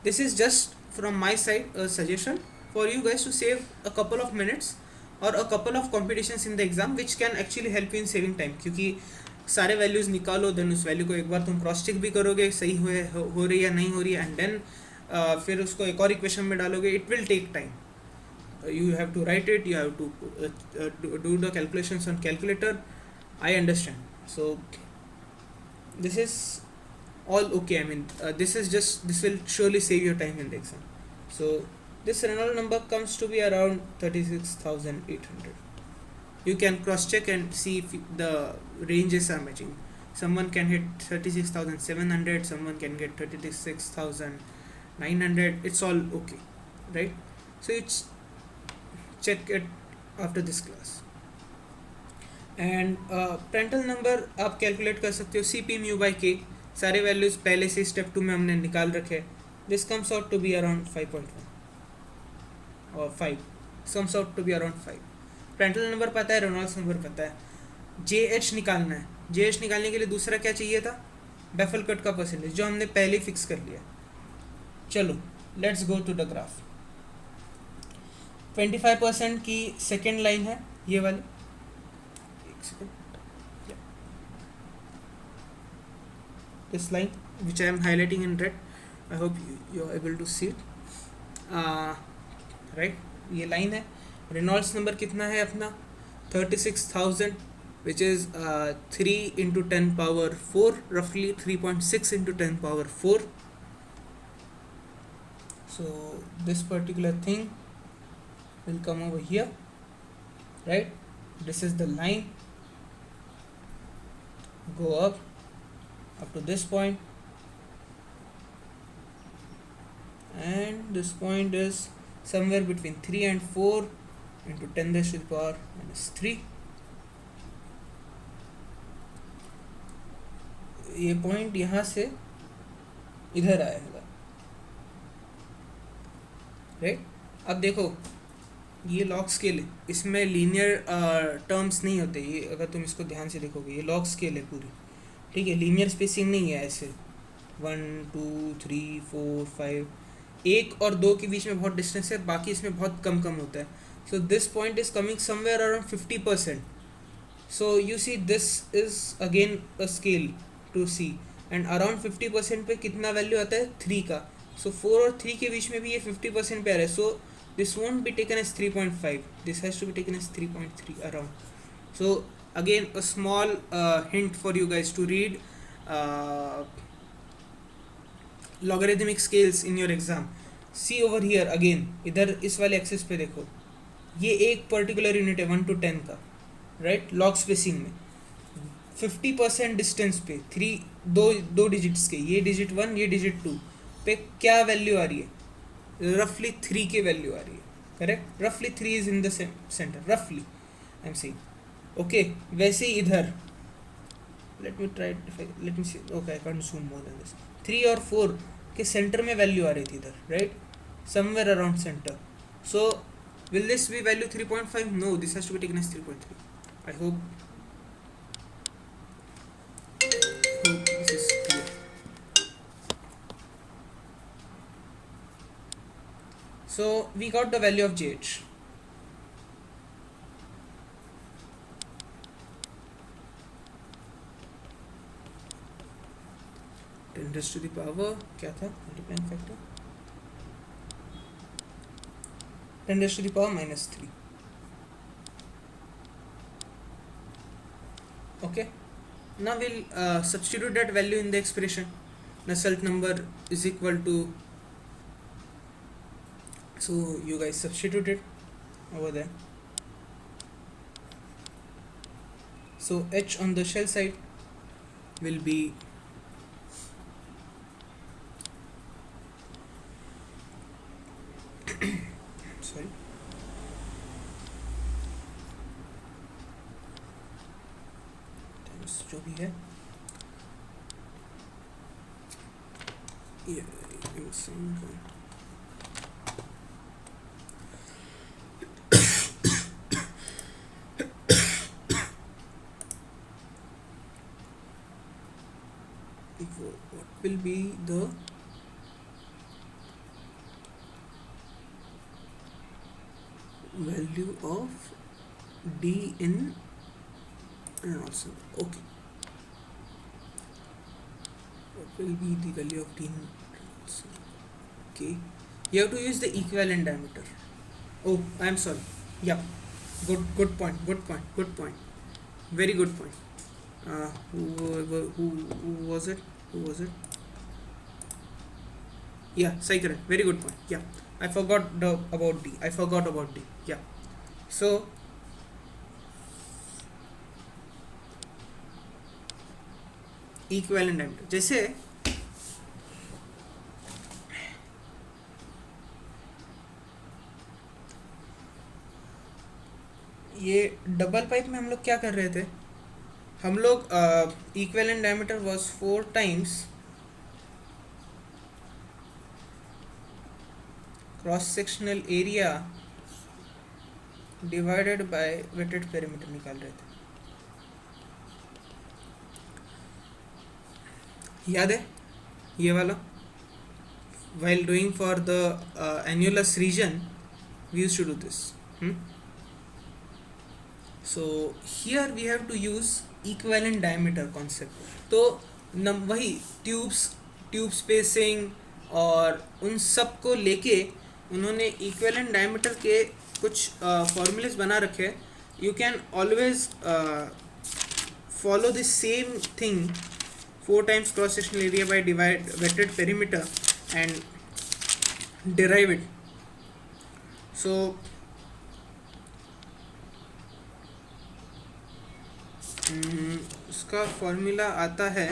This is just from my side a suggestion for you guys to save a couple of minutes or a couple of computations in the exam, which can actually help you in saving time. क्योंकि सारे values निकालो, then उस value को एक बार तुम cross check भी करोगे सही हो रही है या नहीं हो रही है, एंड देन फिर उसको एक और इक्वेशन में डालोगे. It will take time. you have to write it, you have to do the calculations on calculator. I understand. So this is all okay. I mean this will surely save your time in the exam. So this Reynolds number comes to be around 36,800. You can cross check and see if the ranges are matching. Someone can hit 36,700, someone can get 36,900. It's all okay, right? So it's check it after this class. And Prandtl number आप calculate कर सकते हो CP mu by K. सारे values पहले से step 2 में हमने निकाल रखे हैं. This comes out to be around 5.1 or 5. Comes out to be around 5. Prandtl number पता है, रेनॉल्ड्स नंबर पता है. JH निकालना है. JH निकालने के लिए दूसरा क्या चाहिए था? बैफल कट का परसेंटेज जो हमने पहले फिक्स कर लिया. चलो let's go to the graph. 25% की सेकेंड लाइन है ये वाली. एक second. This line which I am highlighting in red, I hope you are able to see it. Right, ये लाइन है. रेनॉल्ड्स नंबर कितना है अपना 36,000 which is 3 into 10 power 4, roughly 3.6 into 10 power 4. So this particular thing will come over here, right? This is the line, go up to this point, and this point is somewhere between 3 and 4 into 10 raised to the power minus 3. ये point यहाँ से इधर आएगा, right. अब देखो ये log scale है, इसमें लीनियर टर्म्स नहीं होते. ये अगर तुम इसको ध्यान से देखोगे ये लॉग स्केल है पूरी, ठीक है. लीनियर स्पेसिंग नहीं है ऐसे 1 2 3 4 5. 1 और 2 के बीच में बहुत डिस्टेंस है, बाकी इसमें बहुत कम होता है. So this point is coming somewhere around 50%. So you see this is again a scale to see, and around 50% पे कितना वैल्यू आता है 3 का. सो 4 और 3 के बीच में भी ये 50% पे आ रहा है. So this won't be taken as 3.5, this has to be taken as 3.3 around. So again a small hint for you guys to read logarithmic scales in your exam. See over here again, इधर इस वाले axis पे देखो, ये एक particular unit है 1 to 10 का, right. Log spacing में 50% डिस्टेंस पे दो डिजिट्स के, ये डिजिट 1 ये डिजिट 2 पे क्या वैल्यू आ रही है, रफली 3 की वैल्यू आ रही है, करेक्ट. रफली 3 इज इन द सेंटर, रफली आई एम सेइंग. ओके, वैसे ही इधर let me see. Okay, I can't zoom more than this. 3 और 4 के सेंटर में वैल्यू आ रही थी इधर, right, somewhere around center. So will this be value 3.5? No, this has to be taken as 3.3. I hope this is clear. So we got the value of JH. raised to the power क्या था multiplying factor 10 raised to the power minus 3. Okay, now we'll substitute that value in the expression. Nusselt number is equal to, so you guys substitute it over there. So H on the shell side will be sorry, times जो भी है ये what will be the value of D in Reynolds number? Okay, what will be the value of D in Reynolds number? Okay, you have to use the equivalent diameter. Oh, I am sorry. Yeah, good point, very good point. Who was it? Yeah, Sai-Kiran, very good point. Yeah, I forgot about D. Yeah, so equivalent diameter, जैसे ये double pipe में हम लोग क्या कर रहे थे, हम लोग equivalent diameter was 4 times cross sectional area divided by wetted perimeter निकाल रहे थे. याद है ये वाला? while doing for the annulus region we used to do this. So here we have to use equivalent diameter concept. तो वही tube spacing और उन सब को लेके उन्होंने इक्विवेलेंट डायमीटर के कुछ फॉर्मूलेस बना रखे. You can always follow the same thing 4 times cross sectional area by divide wetted perimeter and derive it. So उसका फॉर्मूला आता है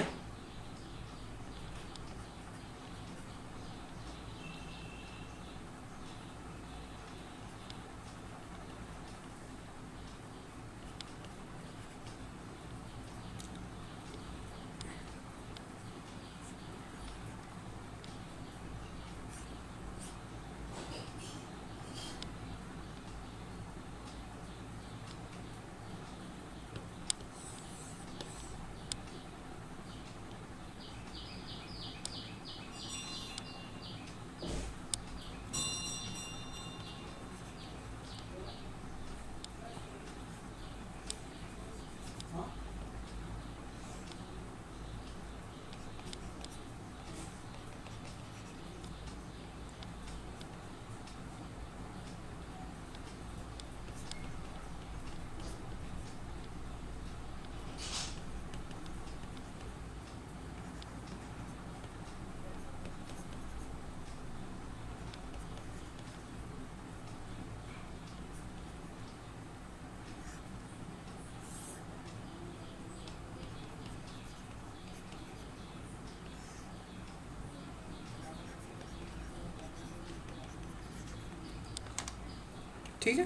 ठीक है.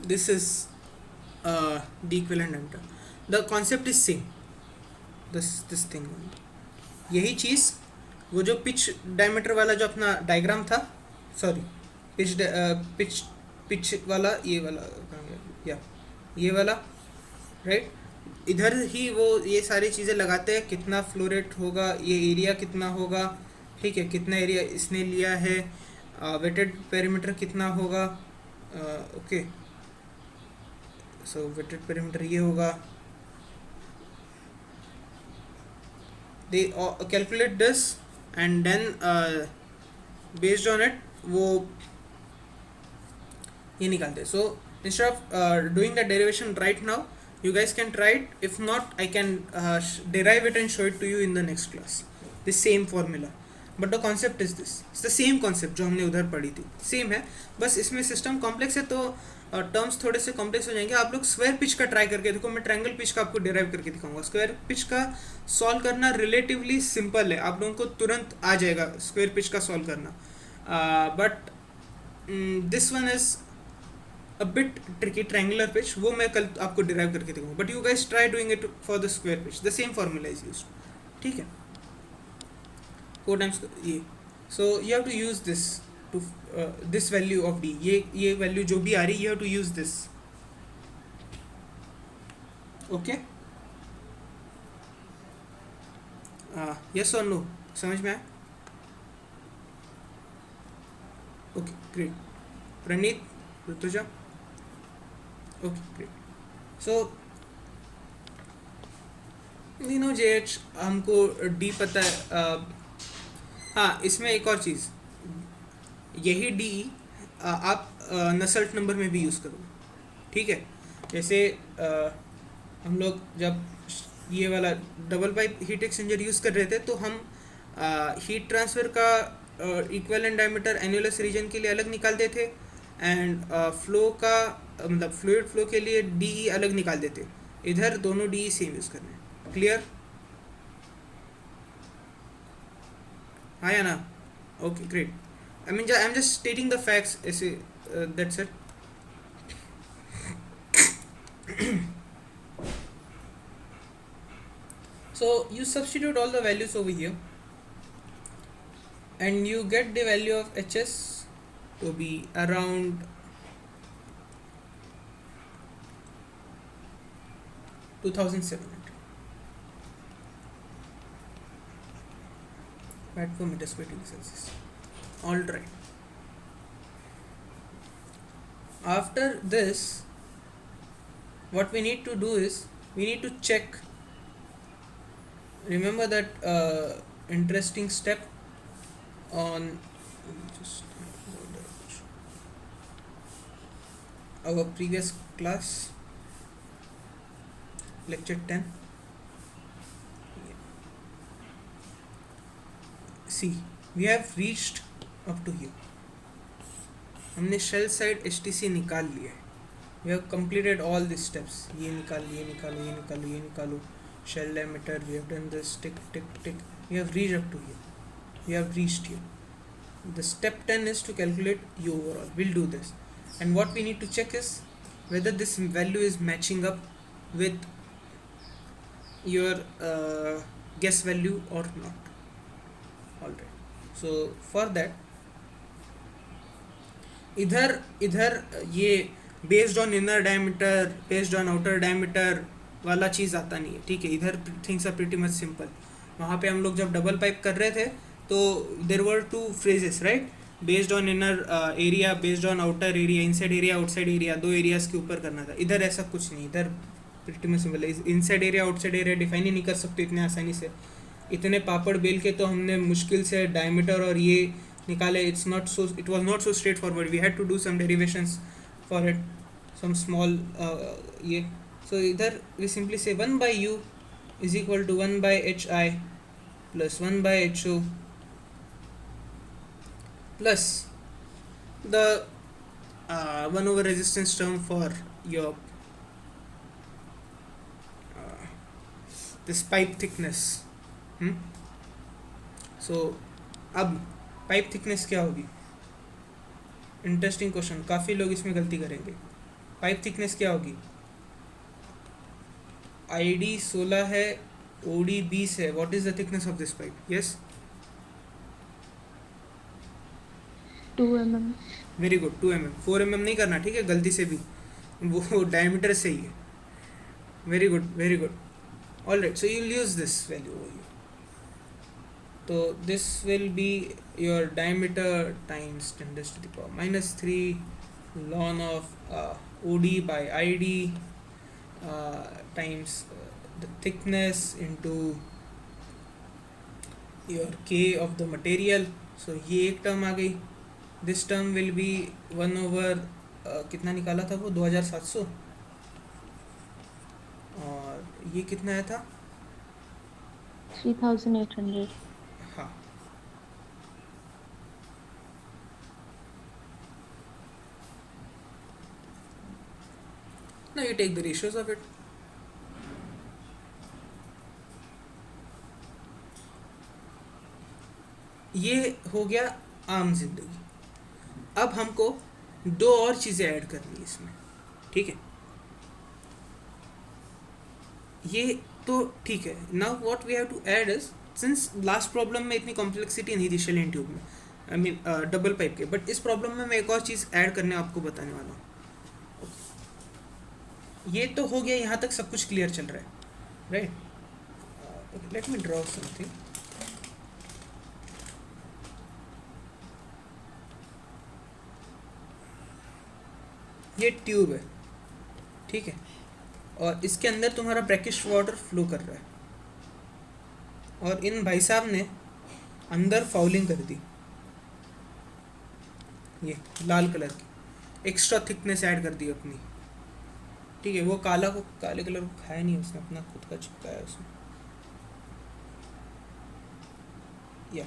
This is the equivalent diameter. The concept is same. This thing यही चीज़ वो जो pitch diameter वाला जो अपना डायग्राम था, सॉरी पिच वाला, ये वाला कहाँ गया, या ये वाला राइट. इधर ही वो ये सारी चीज़ें लगाते हैं, कितना फ्लो रेट होगा, ये एरिया कितना होगा, ठीक है, कितना एरिया इसने लिया है, वेटेड पेरीमीटर कितना होगा. ओके, सो वेटेड पेरीमीटर ये होगा. They calculate this and then based on it वो ये निकालते. So instead of doing the derivation right now, you guys can try it. If not, I can derive it and show it to you in the next class, the same formula. But the concept is this, it's the same concept जो हमने उधर पढ़ी थी, same है. बस इसमें system complex है तो टर्म्स थोड़े से कॉम्प्लेक्स हो जाएंगे. आप लोग स्क्वायर पिच का ट्राई करके देखो. मैं ट्रायंगल पिच का आपको डिराइव करके दिखाऊंगा. स्क्वायर पिच का सॉल्व करना रिलेटिवली सिंपल है, आप लोगों को तुरंत आ जाएगा स्क्वायर पिच का सॉल्व करना. But this one is a bit tricky, triangular pitch, वो मैं कल आपको derive करके दिखाऊंगा. But you guys try doing it for the square pitch, the same formula is used. ठीक है, 4 times ये. So you have to use this to this value of d, ये value जो भी आ रही, you have to use this. Okay, yes or no, समझ में आया? Okay, great. Praneet, Rituja, okay great. So no JH हमको डी पता है. हाँ, इसमें एक और चीज़, यही डी आप नसल्ट नंबर में भी यूज़ करो. ठीक है, जैसे हम लोग जब ये वाला double pipe heat exchanger use कर रहे थे तो हम हीट ट्रांसफ़र का इक्विवेलेंट डायमीटर एन्युलस रीजन के लिए अलग निकालते थे एंड फ्लो का मतलब फ्लूइड फ्लो के लिए डी अलग निकाल देते. इधर दोनों डी सेम यूज़ करने हैं. क्लियर? हाँ या ना? Okay great. I am just stating the facts, ऐसे that's it. So you substitute all the values over here and you get the value of HS to be around 2700. Watt per meter square degree Celsius. All right. After this, what we need to do is we need to check. Remember that interesting step on just our previous class, lecture 10. See, we have reached up to here. हमने shell side HTC निकाल लिया है. We have completed all these steps. ये निकालो, ये निकालो, ये निकालो, ये निकालो. Shell diameter, we have done this, tick, tick, tick. We have reached up to here. We have reached here. The step 10 is to calculate U overall. We'll do this. And what we need to check is whether this value is matching up with your guess value or not. Alright. So for that, इधर ये based on inner diameter, based on outer diameter वाला चीज़ आता नहीं है. ठीक है, इधर things are pretty much simple. वहाँ पे हम लोग जब डबल पाइप कर रहे थे तो there were two phrases, right. Based on inner area, based on outer area, inside area, outside area, दो एरियाज़ के ऊपर करना था. इधर ऐसा कुछ नहीं. इधर प्रीटी मच सिंपल है. Inside area outside area define ही नहीं कर सकते इतने आसानी से. इतने पापड़ बेल के तो हमने मुश्किल से डायमीटर और ये निकाले. It was not so straightforward. We had to do some derivations for it, some small ये. सो इधर वी सिंपली से 1 by u is equal to 1 by hi plus 1 by ho plus the 1 over resistance term for your this pipe thickness. So अब pipe thickness क्या होगी? Interesting question. काफ़ी लोग इसमें गलती करेंगे. पाइप थिकनेस क्या होगी? ID 16 है, OD 20 है. What is the thickness of this pipe? Yes, 2 mm. Very good. 2 mm. 4 mm नहीं करना, ठीक है, गलती से भी. वो डायमीटर से ही है. Very good, very good. All right. So you'll use this value over here. तो this will be your diameter times 10 to the power minus 3 ln of OD by ID times the thickness into your K of the material. So ये एक term आ गई. This term will be 1 over कितना निकाला था वो 2700, और ये कितना आया था? 3800. हाँ. Now you take the ratios of it. ये हो गया आम जिंदगी. अब हमको दो और चीज़ें ऐड करनी है इसमें. ठीक है, ये तो ठीक है. Now what we have to add is, since last problem में इतनी कॉम्प्लेक्सिटी नहीं थी शेल एंड ट्यूब में, आई मीन डबल पाइप के, बट इस प्रॉब्लम में मैं एक और चीज़ ऐड करने आपको बताने वाला हूँ. ये तो हो गया, यहाँ तक सब कुछ क्लियर चल रहा है, right. Let me draw something. ये ट्यूब है, ठीक है, और इसके अंदर तुम्हारा ब्रैकिश वाटर फ्लो कर रहा है, और इन भाई साहब ने अंदर फाउलिंग कर दी, ये लाल कलर की एक्स्ट्रा थिकनेस ऐड कर दी अपनी. ठीक है, वो काले कलर को खाया नहीं उसने, अपना खुद का चिपकाया उसने. या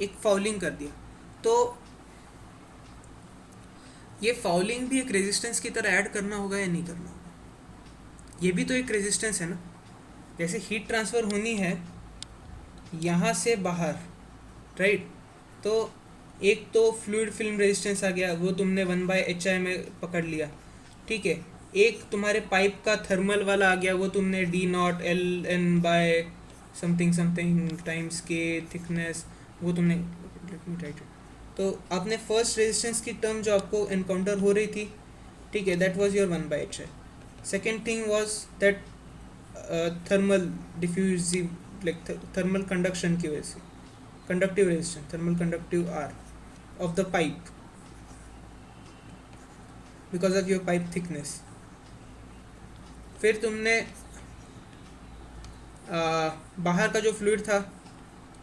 एक फाउलिंग कर दिया. तो ये फाउलिंग भी एक रेजिस्टेंस की तरह ऐड करना होगा या नहीं करना होगा? ये भी तो एक रेजिस्टेंस है ना. जैसे हीट ट्रांसफ़र होनी है यहाँ से बाहर, राइट. तो एक तो फ्लूइड फिल्म रेजिस्टेंस आ गया, वो तुमने 1/HI में पकड़ लिया, ठीक है. एक तुम्हारे पाइप का थर्मल वाला आ गया, वो तुमने D0 LN by something something times के थिकनेस, वो तुमने, लेट मी राइट इट. तो आपने फर्स्ट रेजिस्टेंस की टर्म जो आपको एनकाउंटर हो रही थी, ठीक है, that was your 1/HI. Second thing was that thermal diffusive, like thermal conduction की वजह से, conductive resistance, thermal conductive R of the pipe because of your pipe thickness. फिर तुमने बाहर का जो फ्लूइड था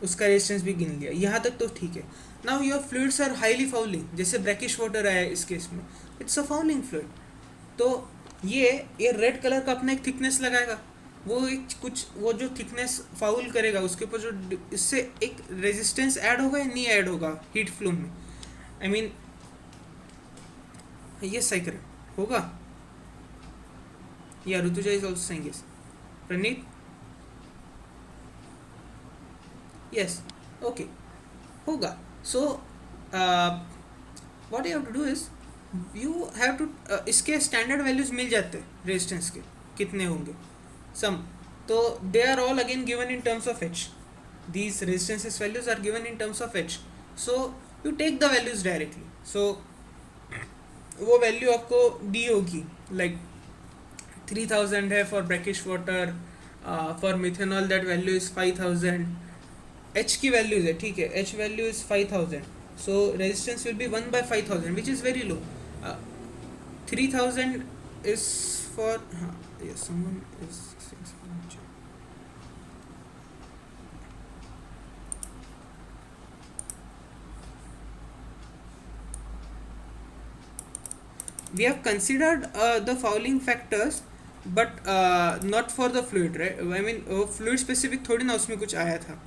उसका रेजिस्टेंस भी गिन लिया, यहाँ तक तो ठीक है. Now your fluids are highly fouling, जैसे ब्रैकिश वाटर आया इस केस में, इट्स अ फाउलिंग फ्लूइड. तो ये रेड कलर का अपना एक थिकनेस लगाएगा, वो एक कुछ वो जो थिकनेस फाउल करेगा उसके ऊपर जो इससे एक रेजिस्टेंस ऐड होगा या नहीं ऐड होगा हीट फ्लो में. आई मीन ये साइकिल होगा या Rituja is also saying yes. Praneet yes okay होगा. So what you have to do is you have to इसके स्टैंडर्ड वैल्यूज मिल जाते हैं रेजिस्टेंस के कितने होंगे सम. तो they are all again given in terms of H. these resistances values are given in terms of h, so you take the values directly. so वो value आपको दी होगी, लाइक 3000 है for brackish water, for methanol that value is 5000. h की values है, ठीक है, h value is 5000, so resistance will be 1 by 5000 which is very low. 3000 is for yes, someone is we have considered the fouling factors but not for the fluid, right? I mean fluid specific थोड़ी ना उसमें कुछ आया था.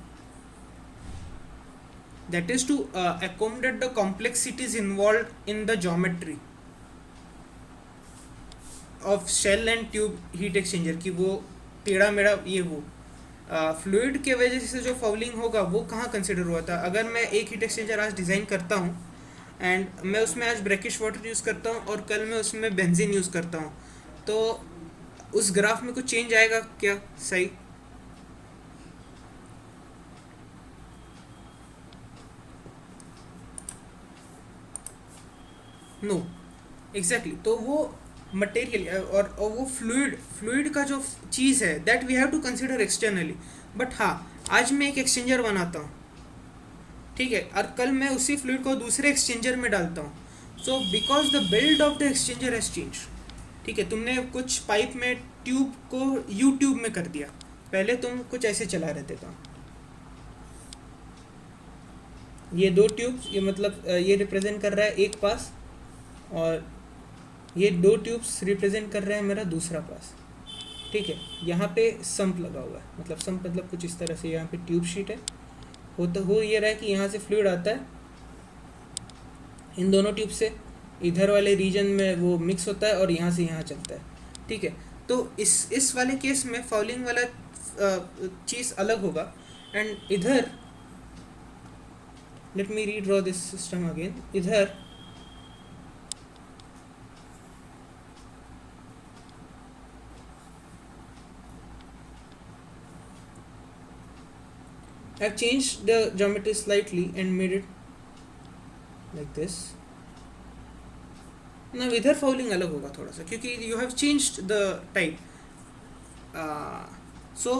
that is to accommodate the complexities involved in the geometry of shell and tube heat exchanger की वो टेढ़ा मेढ़ा ये वो फ्लूइड के वजह से जो फाउलिंग होगा वो कहाँ कंसिडर हुआ था. अगर मैं एक हीट एक्सचेंजर आज डिज़ाइन करता हूँ एंड मैं उसमें आज ब्रैकिश वाटर यूज़ करता हूँ और कल मैं उसमें बेंजीन यूज़ करता हूँ, तो उस ग्राफ में कुछ चेंज आएगा क्या? सही. Know exactly. तो वो मटेरियल और वो फ्लूइड का जो चीज़ है that we have to consider externally. But हाँ, आज मैं एक एक्सचेंजर बनाता हूँ, ठीक है, और कल मैं उसी फ्लूइड को दूसरे एक्सचेंजर में डालता हूँ. So because the build of the exchanger has change. ठीक है, तुमने कुछ पाइप में ट्यूब को यू ट्यूब में कर दिया, पहले तुम कुछ ऐसे चला रहे थे काम. ये दो ट्यूब्स, ये मतलब ये रिप्रेजेंट कर रहा है एक पास और ये दो ट्यूब्स रिप्रेजेंट कर रहे हैं मेरा दूसरा पास. ठीक है, यहाँ पे संप लगा हुआ है, मतलब संप मतलब कुछ इस तरह से यहाँ पे ट्यूब शीट है. हो ये रहा है कि यहाँ से फ्लूइड आता है इन दोनों ट्यूब से, इधर वाले रीजन में वो मिक्स होता है और यहाँ से यहाँ चलता है. ठीक है, तो इस वाले केस में फाउलिंग वाला चीज़ अलग होगा. एंड इधर let me redraw this system again. इधर I have changed the geometry slightly and made it like this. Now इधर फाउलिंग अलग होगा थोड़ा सा क्योंकि you have changed the type. So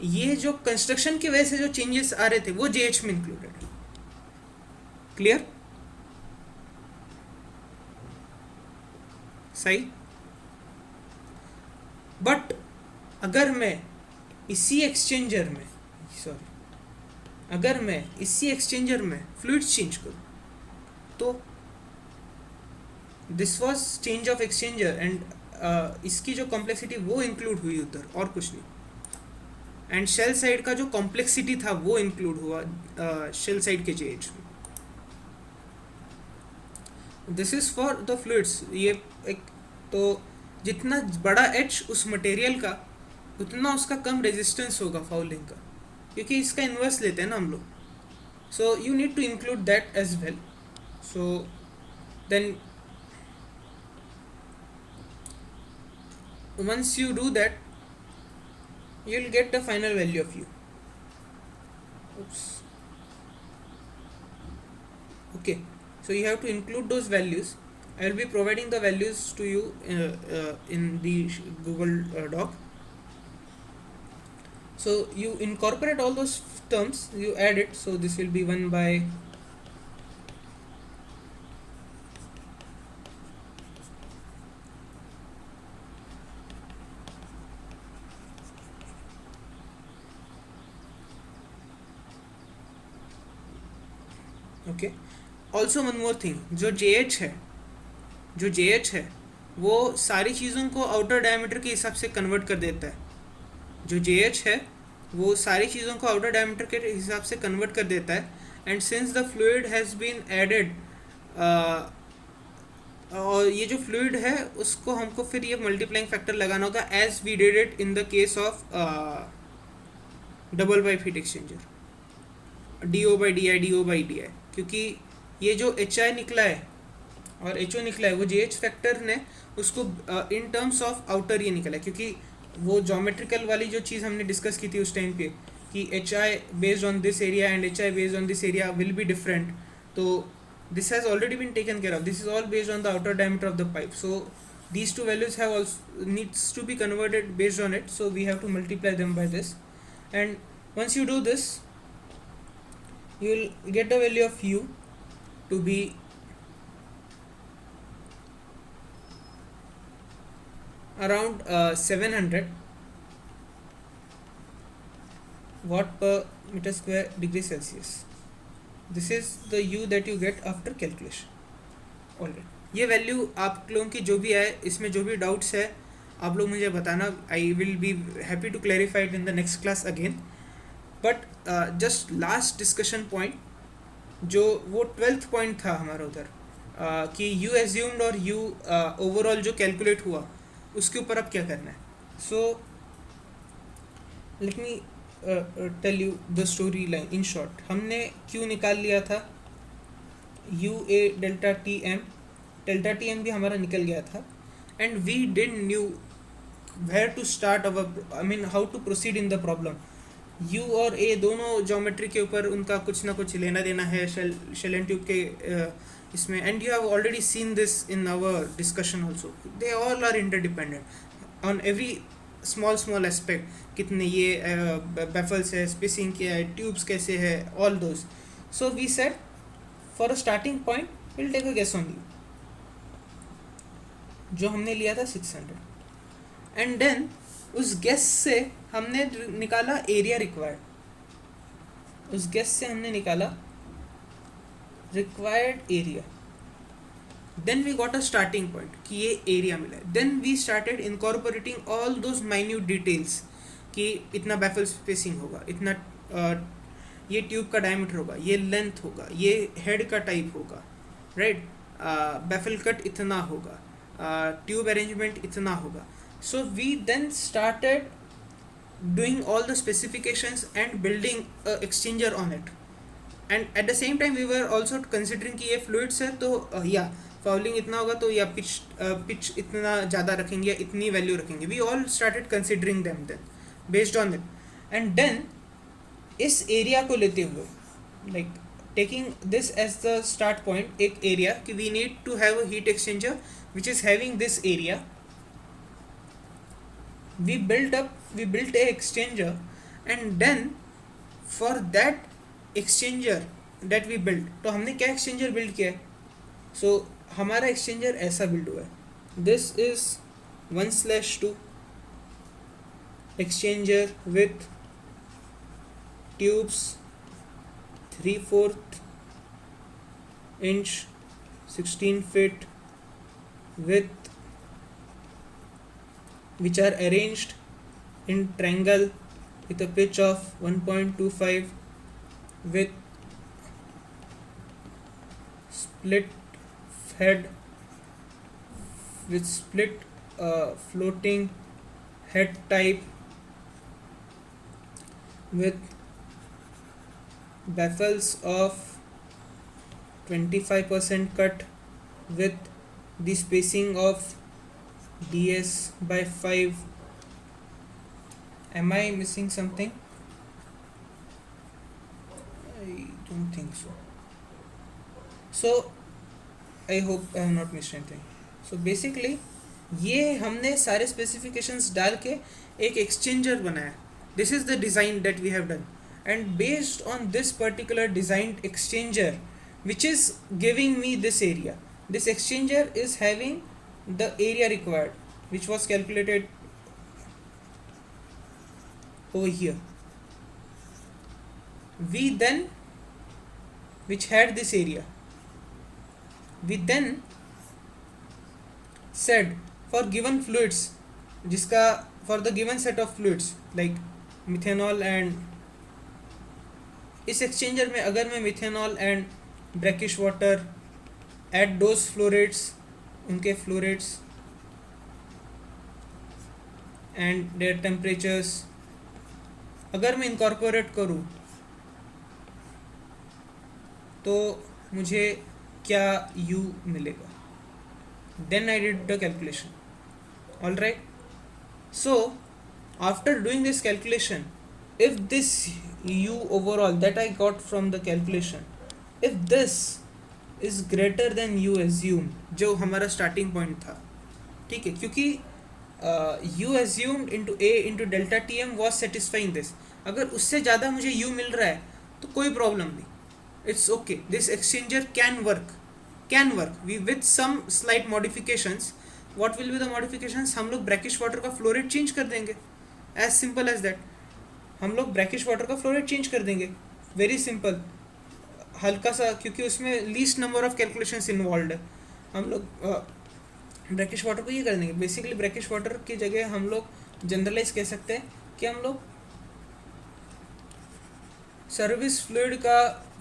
ये जो कंस्ट्रक्शन की वजह से जो चेंजेस आ रहे थे वो JH में इंक्लूडेड है. क्लियर? सही. बट अगर मैं इसी एक्सचेंजर में फ्लूइड चेंज करूँ तो this was change of exchanger and इसकी जो कॉम्प्लेक्सिटी वो इंक्लूड हुई उधर और कुछ नहीं. एंड शेल साइड का जो कॉम्प्लेक्सिटी था वो इंक्लूड हुआ शेल साइड के जेएच में. This is for the fluids. ये एक तो जितना बड़ा एच उस मटेरियल का उतना उसका कम रेजिस्टेंस होगा फाउलिंग का, क्योंकि इसका इन्वर्स लेते हैं ना हम लोग. So you need to include that as well. So then once you do that you'll get the final value of u. Oops. Okay, so you have to include those values. I will be providing the values to you in the Google Doc. So you incorporate all those terms, you add it. So this will be 1 by okay. Also one more thing, जो JH है वो सारी चीज़ों को outer diameter के हिसाब से convert कर देता है. जो JH है वो सारी चीज़ों को आउटर डायमीटर के हिसाब से कन्वर्ट कर देता है. And since the fluid has been added, और ये जो फ्लूइड है उसको हमको फिर ये मल्टीप्लाइंग फैक्टर लगाना होगा as we did it in the case of double pipe heat exchanger, DO/DI, क्योंकि ये जो HI निकला है और HO निकला है वो JH फैक्टर ने उसको इन टर्म्स ऑफ आउटर ये निकला है, क्योंकि वो ज्योमेट्रिकल वाली जो चीज़ हमने डिस्कस की थी उस टाइम पे कि HI based on this area and HI based on this area will be different. तो this has already been taken care of. This is all based on the outer diameter of the pipe. So these two values have also needs to be converted based on it. So we have to multiply them by this. And once you do this, you will get the value of U to be around 700 watt per meter square degree Celsius. This is the U that you get after calculation. Alright. ये value आप लोगों की जो भी है, इसमें जो भी डाउट्स है आप लोग मुझे बताना. I will be happy to clarify it in the next class again. But just last discussion point, जो वो 12th पॉइंट था हमारा उधर, कि यू एज्यूम्ड और यू ओवरऑल जो कैलकुलेट हुआ उसके ऊपर अब क्या करना है. So let me tell you the story line in short. हमने Q निकाल लिया था, UA डेल्टा टी एम भी हमारा निकल गया था. And we didn't knew where to start our, I mean how to proceed in the problem. U और A दोनों ज्योमेट्री के ऊपर उनका कुछ ना कुछ लेना देना है शेल एंड ट्यूब के इसमें. And you have already seen this in our discussion also. They all are interdependent on every small aspect. कितने ये बेफल्स है, स्पेसिंग क्या है, ट्यूब्स कैसे है, all those. So we said for a starting point will take a guess on U, जो हमने लिया था 600. एंड देन उस गेस से हमने निकाला एरिया रिक्वायर्ड. उस गेस से हमने निकाला required area. Then we got a starting point कि ये एरिया मिला है. Then we started incorporating all those minute details कि इतना बैफल स्पेसिंग होगा, इतना ये ट्यूब का डायमीटर होगा, ये लेंथ होगा, ये हेड का टाइप होगा, राइट, बैफल कट इतना होगा, ट्यूब अरेंजमेंट इतना होगा. So we then started doing all the specifications and building a exchanger on it. And at the same time we were also considering कि ये fluids है तो या फाउलिंग इतना होगा तो या पिच इतना ज़्यादा रखेंगे या इतनी वैल्यू रखेंगे. We all started considering them then based on it. And then इस एरिया को लेते हुए, like taking this as the start point, एक एरिया कि we need to have a heat exchanger which is having this area. we built a exchanger, and then for that exchanger that we built, तो हमने क्या exchanger build किया है. so हमारा exchanger ऐसा build हुआ है. this is 1/2 exchanger with tubes 3/4 inch 16 feet with which are arranged in triangle with a pitch of 1.25 with split head with split floating head type with baffles of 25% cut with the spacing of DS/5. Am I missing something? I don't think so. So I hope I have not missed anything. So basically ये हमने सारे specifications डाल के एक exchanger बनाया. This is the design that we have done. and based on this particular designed exchanger which is giving me this area, this exchanger is having the area required which was calculated over here. We then, which had this area, we then said for given fluids, जिसका for the given set of fluids like methanol and इस exchanger में अगर मैं methanol and brackish water at those flow rates, उनके flow rates and their temperatures अगर मैं incorporate करूँ तो मुझे क्या U मिलेगा. Then I did the calculation. All right, so after doing this calculation, if this U overall that I got from the calculation, if this is greater than U assumed, जो हमारा starting point था, ठीक है, क्योंकि U assumed into A into delta TM was satisfying this. अगर उससे ज़्यादा मुझे U मिल रहा है तो कोई प्रॉब्लम नहीं, it's okay, this exchanger can work we with some slight modifications. What will be the modifications? हम लोग brackish water का flow rate change कर देंगे, as simple as that. हम लोग ब्रैकिश वाटर का फ्लो रेट चेंज कर देंगे, वेरी सिंपल, हल्का सा, क्योंकि उसमें least number of calculations involve है. हम लोग ब्रैकिश वाटर को ये कर देंगे. बेसिकली ब्रैकिश वाटर की जगह हम लोग जनरलाइज कह सकते हैं कि हम लोग सर्विस फ्लूइड का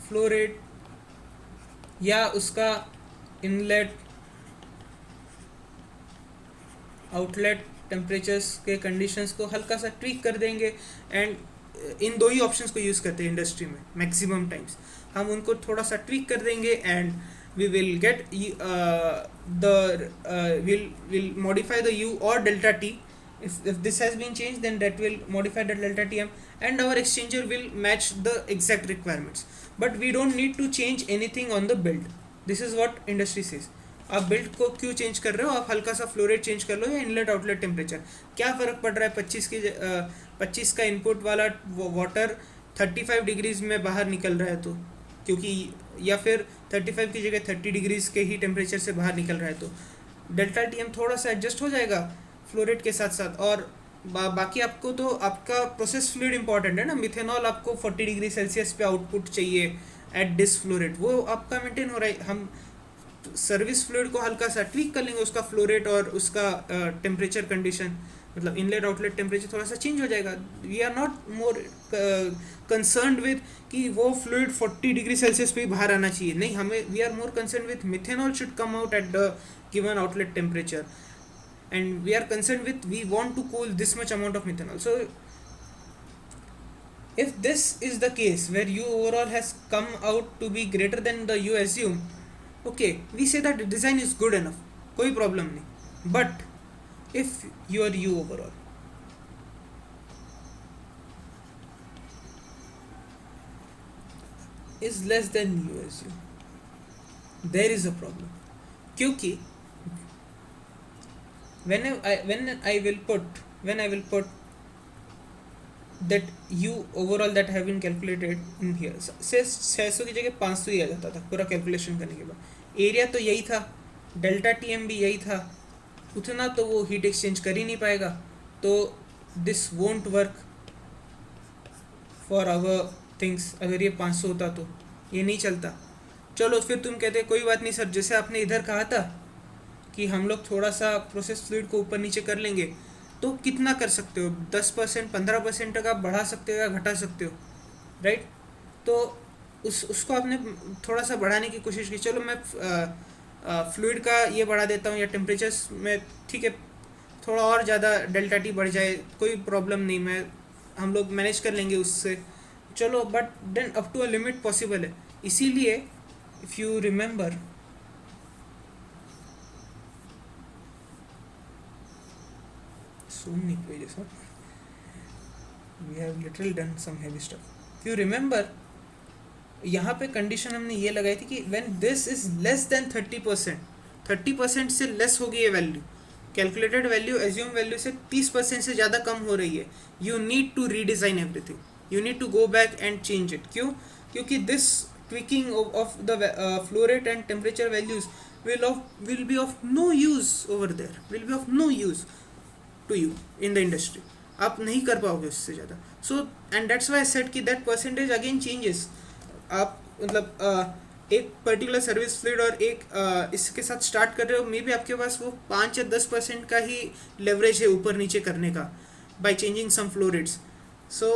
फ्लो रेट या उसका इनलेट आउटलेट टेम्परेचर्स के कंडीशंस को हल्का सा ट्वीक कर देंगे. एंड इन दो ही ऑप्शंस को यूज़ करते हैं इंडस्ट्री में मैक्सिमम टाइम्स. हम उनको थोड़ा सा ट्वीक कर देंगे and we will get will modify the U और delta T. if this has been changed, then that will modify the delta TM and our exchanger will match the exact requirements. But we don't need to change anything on the build. This is what industry says. आप build को क्यों change कर रहे हो? आप हल्का सा flow rate change कर लो या इनलेट आउटलेट टेम्परेचर, क्या फ़र्क पड़ रहा है? 25 का इनपुट वाला वाटर 35 डिग्रीज में बाहर निकल रहा है तो, क्योंकि या फिर 35 की जगह 30 डिग्रीज के ही टेम्परेचर से बाहर निकल रहा है तो डेल्टा TM थोड़ा सा एडजस्ट हो जाएगा फ्लो रेट के साथ साथ. और बाकी आपको तो आपका प्रोसेस फ्लूइड इंपॉर्टेंट है ना. मिथेनॉल आपको 40 डिग्री सेल्सियस पे आउटपुट चाहिए एट दिस फ्लो रेट, वो आपका मेंटेन हो रहा है. हम सर्विस फ्लूइड को हल्का सा ट्वीक कर लेंगे, उसका फ्लो रेट और उसका टेम्परेचर कंडीशन, मतलब इनलेट आउटलेट टेम्परेचर थोड़ा सा चेंज हो जाएगा. We are not more concerned with कि वो फ्लूइड 40 डिग्री सेल्सियस पे ही बाहर आना चाहिए, नहीं. हमें we are more concern with methanol should come out at the given outlet temperature and we are concerned with, we want to cool this much amount of methanol. So if this is the case where U overall has come out to be greater than the U assumed, okay, we say that the design is good enough, koi problem nahi. But if your U overall is less than U assumed, there is a problem. Kyunki when I will put that U overall that have been calculated in here, से 600 की जगह 500 ही आ जाता था पूरा calculation करने के बाद. Area तो यही था, डेल्टा TM भी यही था, उतना तो वो हीट एक्सचेंज कर ही नहीं पाएगा. तो this won't work for our things. अगर ये 500 होता तो ये नहीं चलता. चलो फिर तुम कहते कोई बात नहीं सर, जैसे आपने इधर कहा था कि हम लोग थोड़ा सा प्रोसेस फ्लूइड को ऊपर नीचे कर लेंगे, तो कितना कर सकते हो? 10% 15% तक आप बढ़ा सकते हो या घटा सकते हो, राइट? तो उसको आपने थोड़ा सा बढ़ाने की कोशिश की. चलो मैं फ्लूइड का ये बढ़ा देता हूँ या टेम्परेचर्स में, ठीक है, थोड़ा और ज़्यादा डेल्टा T बढ़ जाए कोई प्रॉब्लम नहीं, मैं हम लोग मैनेज कर लेंगे उससे, चलो. But then up to a limit possible है. इसीलिए if you remember, so many pages, huh? We have literally done some heavy stuff. If you remember, यहाँ पे कंडीशन हमने ये लगाई थी कि when this is less than 30% से लेस होगी ये value, calculated value assume value से 30% से ज़्यादा कम हो रही है, you need to redesign everything. you need to go back and change it. क्यों? क्योंकि this tweaking of the flow rate and temperature values will be of no use over there, will be of no use to you in the industry. आप नहीं कर पाओगे उससे ज़्यादा. So and that's why I said कि that percentage again changes. आप मतलब एक पर्टिकुलर सर्विस फ्लूइड और एक इसके साथ स्टार्ट कर रहे हो, मे बी आपके पास वो 5 या 10% का ही लेवरेज है ऊपर नीचे करने का by changing some flow rates. So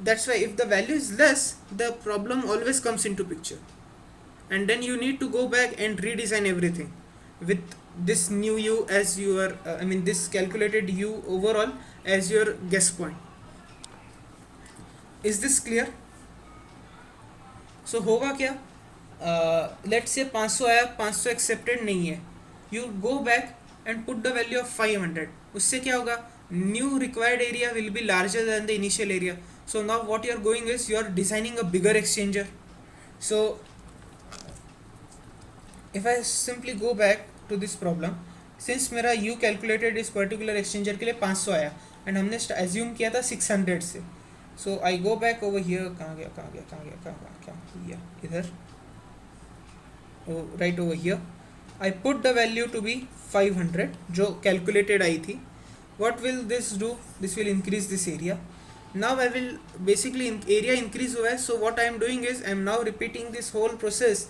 that's why if the value is less the problem always comes into picture, and then you need to go back and redesign everything with this new u as your this calculated u overall as your guess point. Is this clear? So होगा क्या, let's say 500 आया, 500 accepted नहीं है, you go back and put the value of 500. उससे क्या होगा, new required area will be larger than the initial area. So now what you are going is you are designing a bigger exchanger. So if I simply go back to this problem, since मेरा u calculated इस particular exchanger के लिए 500 आया and हमने assume किया था 600 से, so I go back over here, कहाँ गया इधर, right over here, I put the value to be 500 जो calculated आई थी. What will this do? This will increase this area. Now I will basically area increase हुआ है, so what I am doing is I am now repeating this whole process.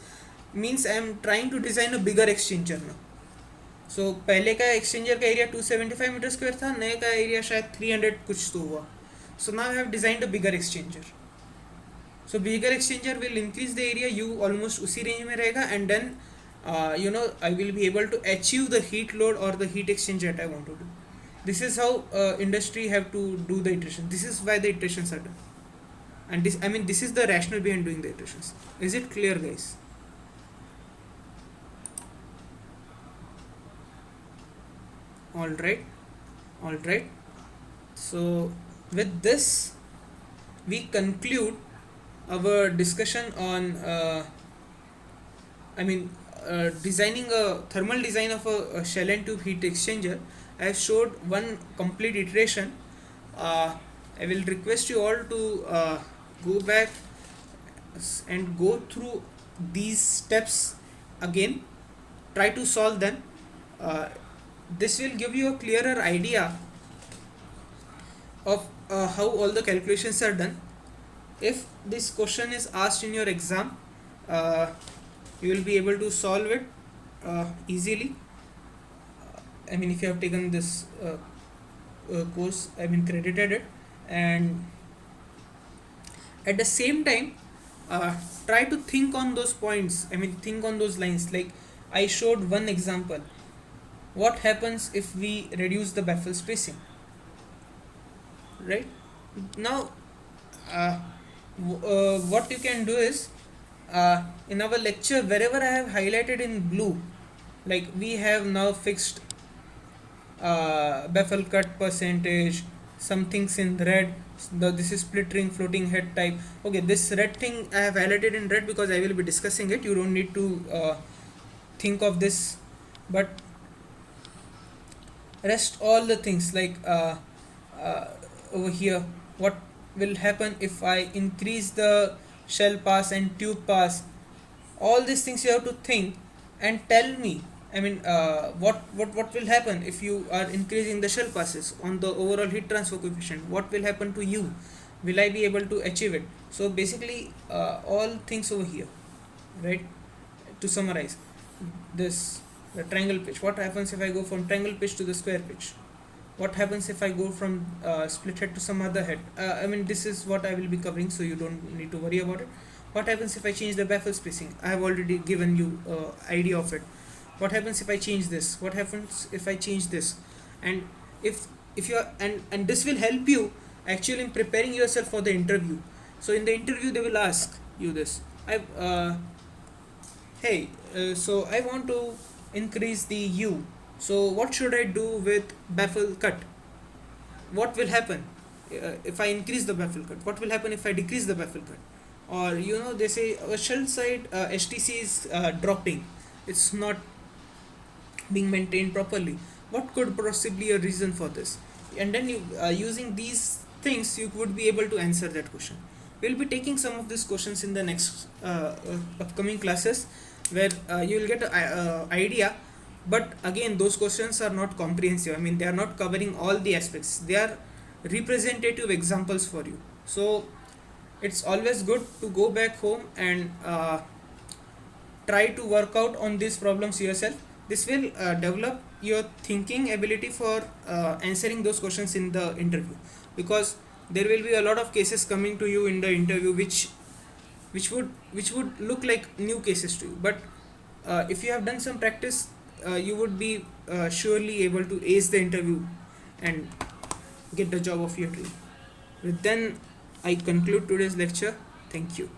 Means I am trying to design a bigger exchanger now. So पहले का exchanger का area 275 metre square था, नए का area शायद 300 कुछ तो हुआ. So now I have designed a bigger exchanger. So bigger exchanger will increase the area, U almost उसी range में रहेगा, and then I will be able to achieve the heat load or the heat exchange that I want to do. This is how industry have to do the iteration. This is why the iterations are done, and this is the rationale behind doing the iterations. Is it clear, guys? All right. So with this we conclude our discussion on designing a thermal design of a shell and tube heat exchanger. I have showed one complete iteration. I will request you all to go back and go through these steps again, try to solve them. This will give you a clearer idea of how all the calculations are done. If this question is asked in your exam, you will be able to solve it easily. If you have taken this course, credited it, and at the same time try to think on those points, think on those lines. Like I showed one example, what happens if we reduce the baffle spacing, right? Now what you can do is in our lecture, wherever I have highlighted in blue, like we have now fixed baffle cut percentage, some things in red, this is split ring floating head type. Okay, this red thing I have highlighted in red because I will be discussing it. You don't need to think of this, but rest all the things like over here, what will happen if I increase the shell pass and tube pass. All these things you have to think and tell me, what will happen if you are increasing the shell passes on the overall heat transfer coefficient. What will happen to you? Will I be able to achieve it? So basically all things over here, right? To summarize this, the triangle pitch, what happens if I go from triangle pitch to the square pitch? What happens if I go from split head to some other head? This is what I will be covering, so you don't need to worry about it. What happens if I change the baffle spacing? I have already given you idea of it. What happens if I change this? What happens if I change this? And if you are, and this will help you actually in preparing yourself for the interview. So in the interview they will ask you this. So I want to increase the U, so what should I do with baffle cut? What will happen if I increase the baffle cut? What will happen if I decrease the baffle cut? Or they say a shell side HTC is dropping, it's not being maintained properly. What could possibly a reason for this? And then you using these things, you would be able to answer that question. We'll be taking some of these questions in the next upcoming classes, where you will get an idea. But again, those questions are not comprehensive. I mean, they are not covering all the aspects. They are representative examples for you. So it's always good to go back home and try to work out on these problems yourself. This will develop your thinking ability for answering those questions in the interview, because there will be a lot of cases coming to you in the interview which would look like new cases to you. But if you have done some practice, you would be surely able to ace the interview and get the job of your dream. With then, I conclude today's lecture. Thank you.